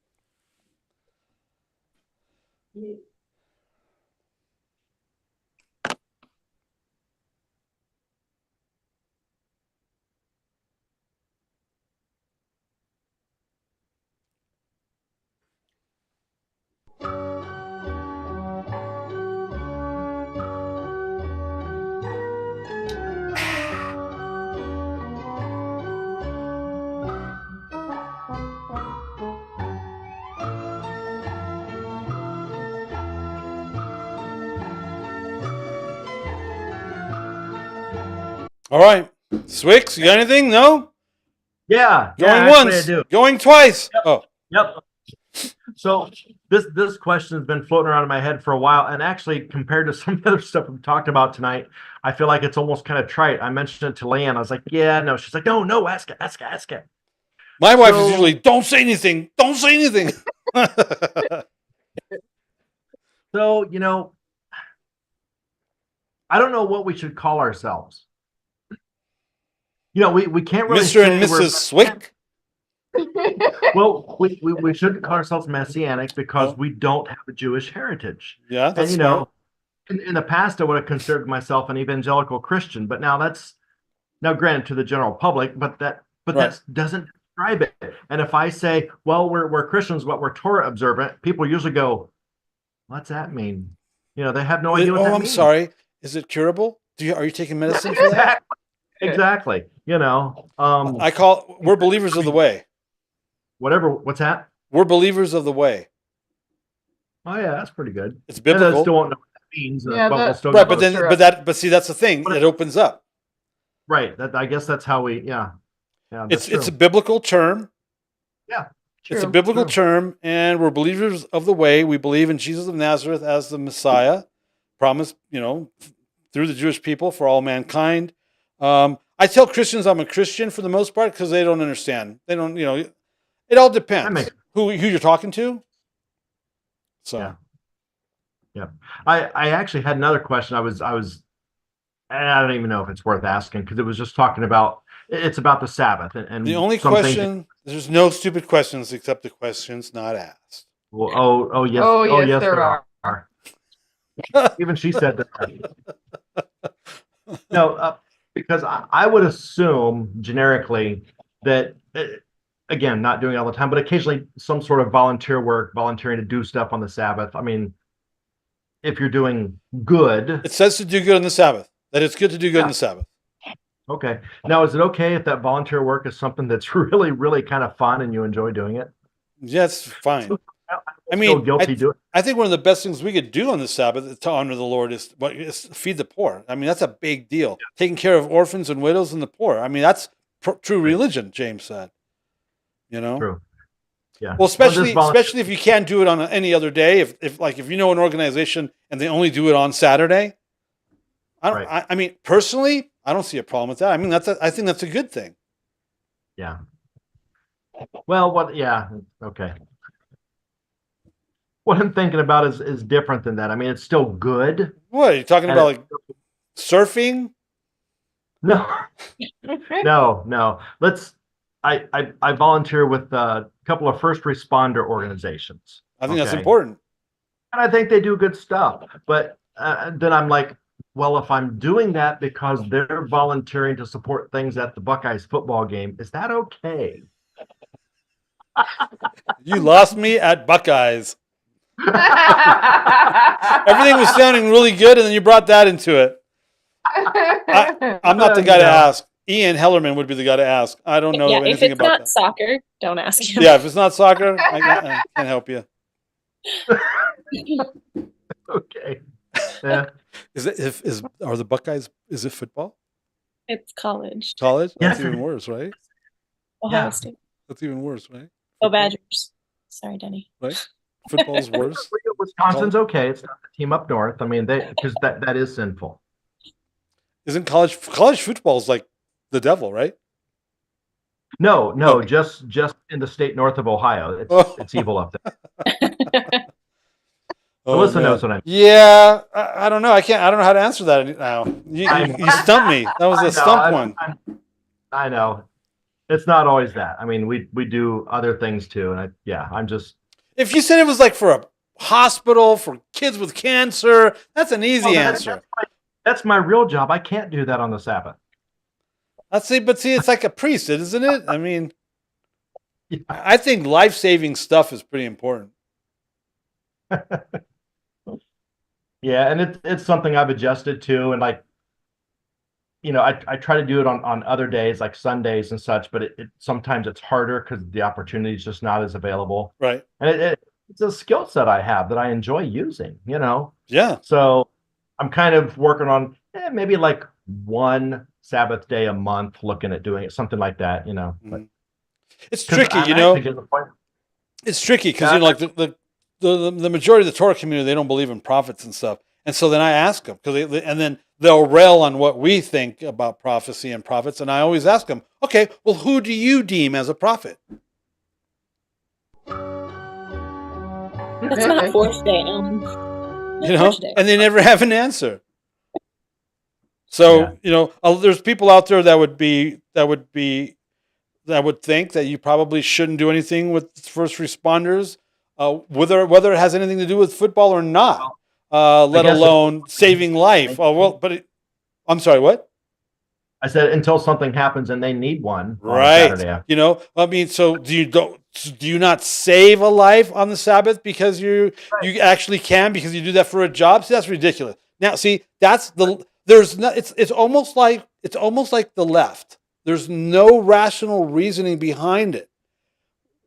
All right. Swix, you got anything? No? Yeah. Going actually, once. I do. Going twice. Yep. Oh. Yep. So this question has been floating around in my head for a while, and actually compared to some of the other stuff we've talked about tonight, I feel like it's almost kind of trite. I mentioned it to Leanne. I was like, yeah, no. She's like, no, ask it. My wife is usually, don't say anything. Don't say anything. So, I don't know what we should call ourselves. We can't really Mr. say and we're- Mrs. Swick? Well, we shouldn't call ourselves Messianic because we don't have a Jewish heritage. Yeah, that's And smart. in the past, I would have considered myself an evangelical Christian, but now granted to the general public, but that doesn't describe it. And if I say, well, we're Christians, but we're Torah observant, people usually go, what's that mean? They have no idea what that I'm means. sorry. Is it curable? Are you taking medicine for that? Exactly. We're believers of the way. What's that? We're believers of the way. Oh yeah, that's pretty good. It's And biblical. I still won't know what that means. Yeah, but we'll that- still Right, go- but see, that's the thing. It opens up. right. I guess that's how we. Yeah. It's That's a true. biblical term. Yeah. It's a True, biblical true. term, and we're believers of the way. We believe in Jesus of Nazareth as the Messiah, promised, through the Jewish people for all mankind. I tell Christians I'm a Christian for the most part because they don't understand. They don't, it all depends who you're talking to. So, Yeah. I actually had another question. I was, I don't even know if it's worth asking because it was just talking about, it's about the Sabbath and the only some things- question, there's no stupid questions except the questions not asked. Well, oh yes. Oh, yes, there are. Even she said that. No, because I would assume generically that, again, not doing it all the time, but occasionally some sort of volunteer work, volunteering to do stuff on the Sabbath. I mean, if you're doing good. It says to do good on the Sabbath, that it's good to do good on the Sabbath. Okay. Now, is it okay if that volunteer work is something that's really, really kind of fun and you enjoy doing it? Yeah, it's fine. I Feel mean, guilty doing. I think one of the best things we could do on the Sabbath to honor the Lord is feed the poor. I mean, that's a big deal. Taking care of orphans and widows and the poor. I mean, that's true religion, James said. True. Yeah. Well, just especially if you can't do it on any other day. If you know an organization and they only do it on Saturday, Right. I mean, personally, I don't see a problem with that. I mean, I think that's a good thing. Yeah. Well, yeah, okay. What I'm thinking about is different than that. I mean, it's still good. What are you talking And about? Like surfing? No, no. I volunteer with a couple of first responder organizations. I think that's okay? important. And I think they do good stuff. But then I'm like, well, if I'm doing that because they're volunteering to support things at the Buckeyes football game, is that okay? You lost me at Buckeyes. Everything was sounding really good, and then you brought that into it. I'm not the guy to ask. Ian Hellerman would be the guy to ask. I don't know anything about that. If it's not soccer, don't ask him. Yeah, if it's not soccer, I can't help you. Okay. Yeah. Are the Buckeyes? Is it football? It's college. College? That's Yes, even worse, right? Ohio Yeah. State. That's even worse, right? Oh, Badgers. Sorry, Denny. Right? Football's worse. Wisconsin's okay. It's not the team up north. I mean, because that is sinful. Isn't college football's like the devil, right? No, Okay. just in the state north of Ohio. It's evil up there. Melissa knows what I mean. Yeah, I don't know. I don't know how to answer that now. You stumped me. That was a stump one. I know. It's not always that. I mean, we do other things too, and I'm just. If you said it was like for a hospital for kids with cancer, that's an easy answer. That's my real job. I can't do that on the Sabbath. But it's like a priest, isn't it? I mean, I think life-saving stuff is pretty important. Yeah, and it's something I've adjusted to, and like, I try to do it on other days, like Sundays and such, but it sometimes it's harder because the opportunity is just not as available. Right. And it's a skill set I have that I enjoy using, Yeah. So I'm kind of working on maybe like one Sabbath day a month, looking at doing it, something like that, But it's tricky, It's tricky because like the majority of the Torah community, they don't believe in prophets and stuff, and so then I ask them and then they'll rail on what we think about prophecy and prophets, and I always ask them, okay, well, who do you deem as a prophet? That's not fourth day, Alan. And they never have an answer. So there's people out there that would think that you probably shouldn't do anything with first responders, whether it has anything to do with football or not, let alone saving life. Oh well, I'm sorry, what? I said until something happens and they need one. Right. On Saturday. I mean, so do you not save a life on the Sabbath because you actually can because you do that for a job? See, that's ridiculous. Now, see, it's almost like the left. There's no rational reasoning behind it.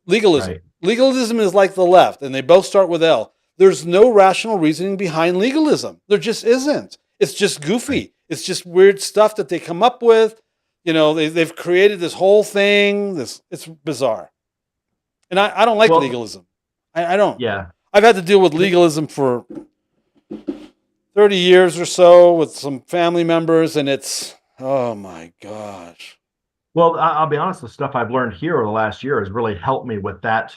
Legalism. Right. Legalism is like the left, and they both start with L. There's no rational reasoning behind legalism. There just isn't. It's just goofy. Right. It's just weird stuff that they come up with. They've created this whole thing. It's bizarre. And I don't like legalism. I don't. Yeah. I've had to deal with legalism for 30 years or so with some family members, and it's, oh my gosh. Well, I'll be honest, the stuff I've learned here over the last year has really helped me with that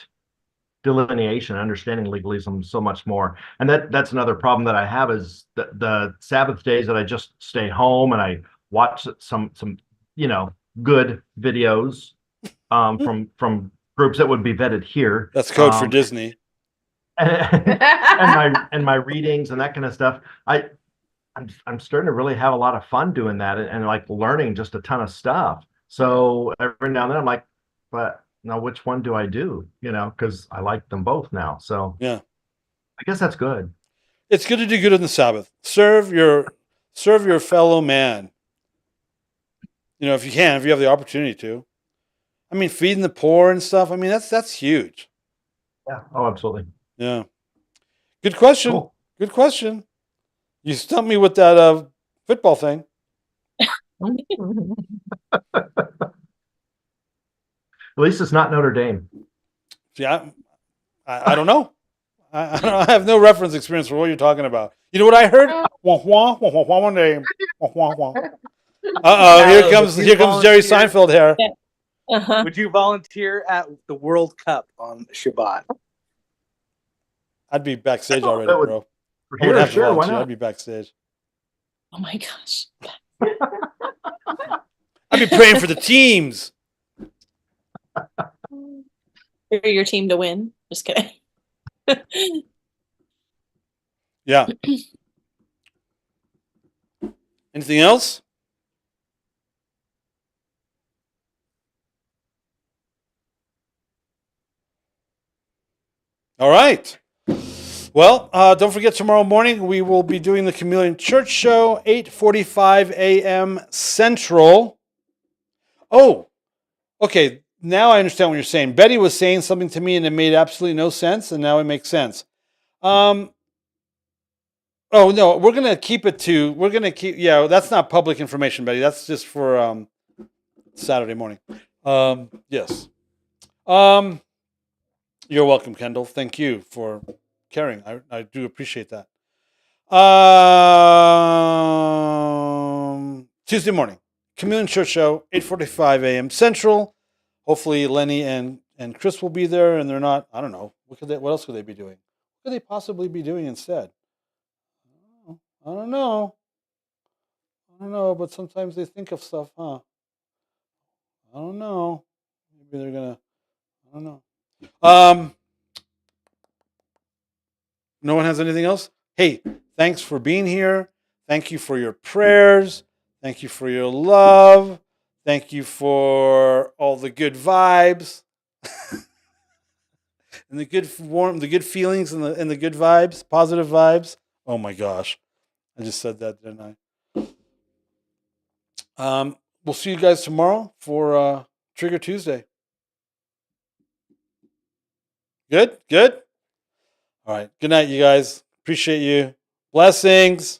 delineation, understanding legalism so much more. And that's another problem that I have is the Sabbath days that I just stay home and I watch some good videos from groups that would be vetted here. That's code for Disney. and my readings and that kind of stuff. I'm starting to really have a lot of fun doing that and like learning just a ton of stuff. So every now and then I'm like, but now which one do I do? Because I like them both now. So yeah, I guess that's good. It's good to do good on the Sabbath. Serve your fellow man. If you can, if you have the opportunity to. I mean, feeding the poor and stuff. I mean, that's huge. Yeah. Oh, absolutely. Yeah. Good question. Cool. Good question. You stumped me with that football thing. At least it's not Notre Dame. See, I don't know. I have no reference experience for what you're talking about. You know what I heard? Wah, wah, wah, wah, wah, one day. Wah, wah, wah. Uh-oh, here comes Jerry Seinfeld here. Uh-huh. Would you volunteer at the World Cup on Shabbat? I'd be backstage Oh, already, that would- bro. I Here, wouldn't have to sure, why volunteer. not? I'd be backstage. Oh my gosh. I'd be praying for the teams. For your team to win. Just kidding. Yeah. Anything else? All right. Well, don't forget tomorrow morning we will be doing the Chameleon Church Show, 8:45 a.m. Central. Oh, okay. Now I understand what you're saying. Betty was saying something to me and it made absolutely no sense, and now it makes sense. Oh no, we're gonna keep. Yeah, that's not public information, Betty. That's just for Saturday morning. Yes. You're welcome, Kendall. Thank you for caring. I do appreciate that. Tuesday morning, Chameleon Church Show, 8:45 a.m. Central. Hopefully Lenny and Chris will be there, and they're not. I don't know. What else could they be doing? What could they possibly be doing instead? I don't know. But sometimes they think of stuff, huh? I don't know. Maybe they're gonna. I don't know. No one has anything else? Hey, thanks for being here. Thank you for your prayers. Thank you for your love. Thank you for all the good vibes. And the good good feelings and the good vibes, positive vibes. Oh my gosh. I just said that, didn't I? We'll see you guys tomorrow for Trigger Tuesday. Good? All right. Good night, you guys. Appreciate you. Blessings.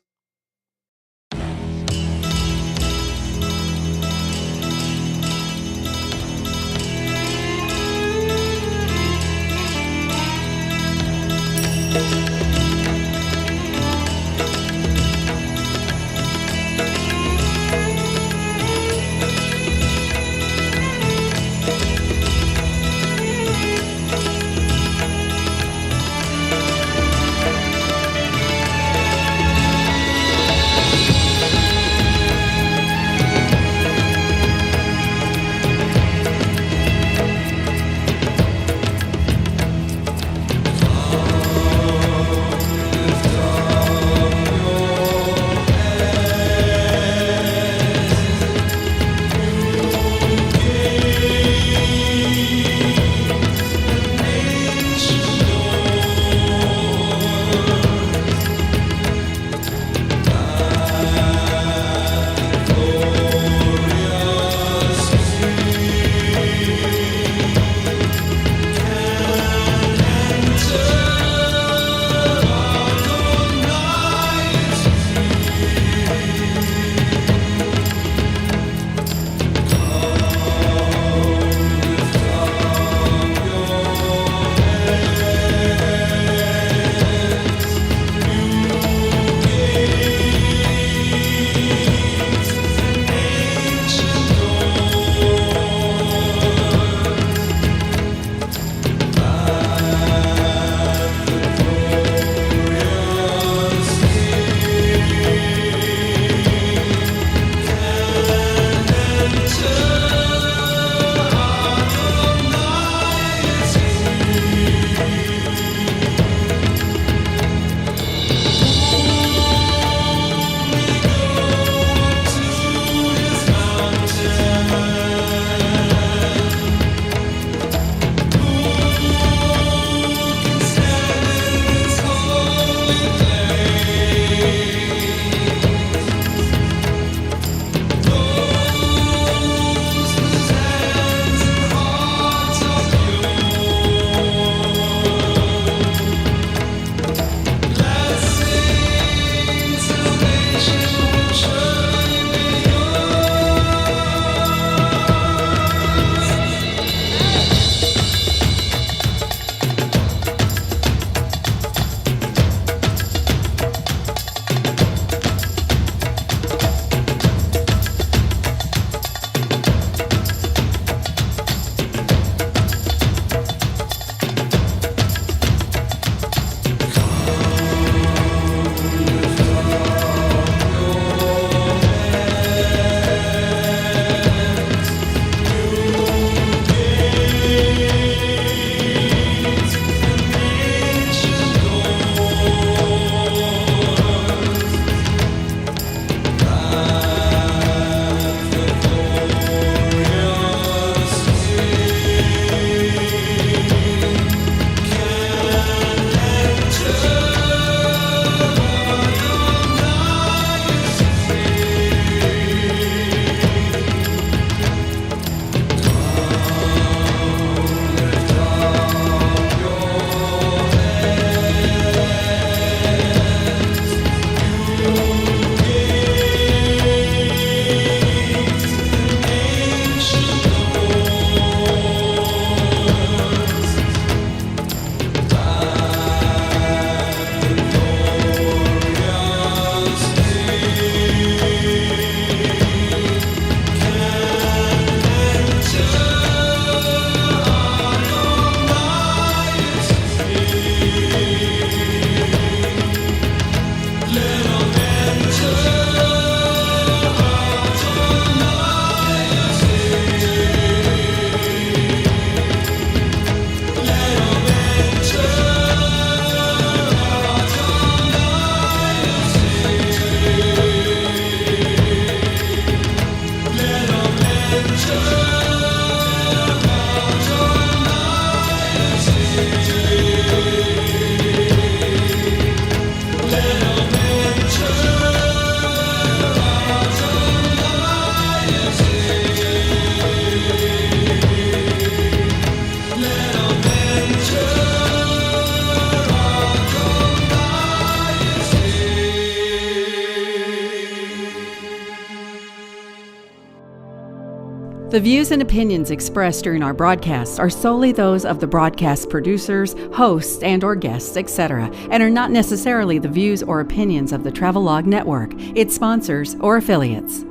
The views and opinions expressed during our broadcasts are solely those of the broadcast producers, hosts, and/or guests, etc., and are not necessarily the views or opinions of the Travelog Network, its sponsors, or affiliates.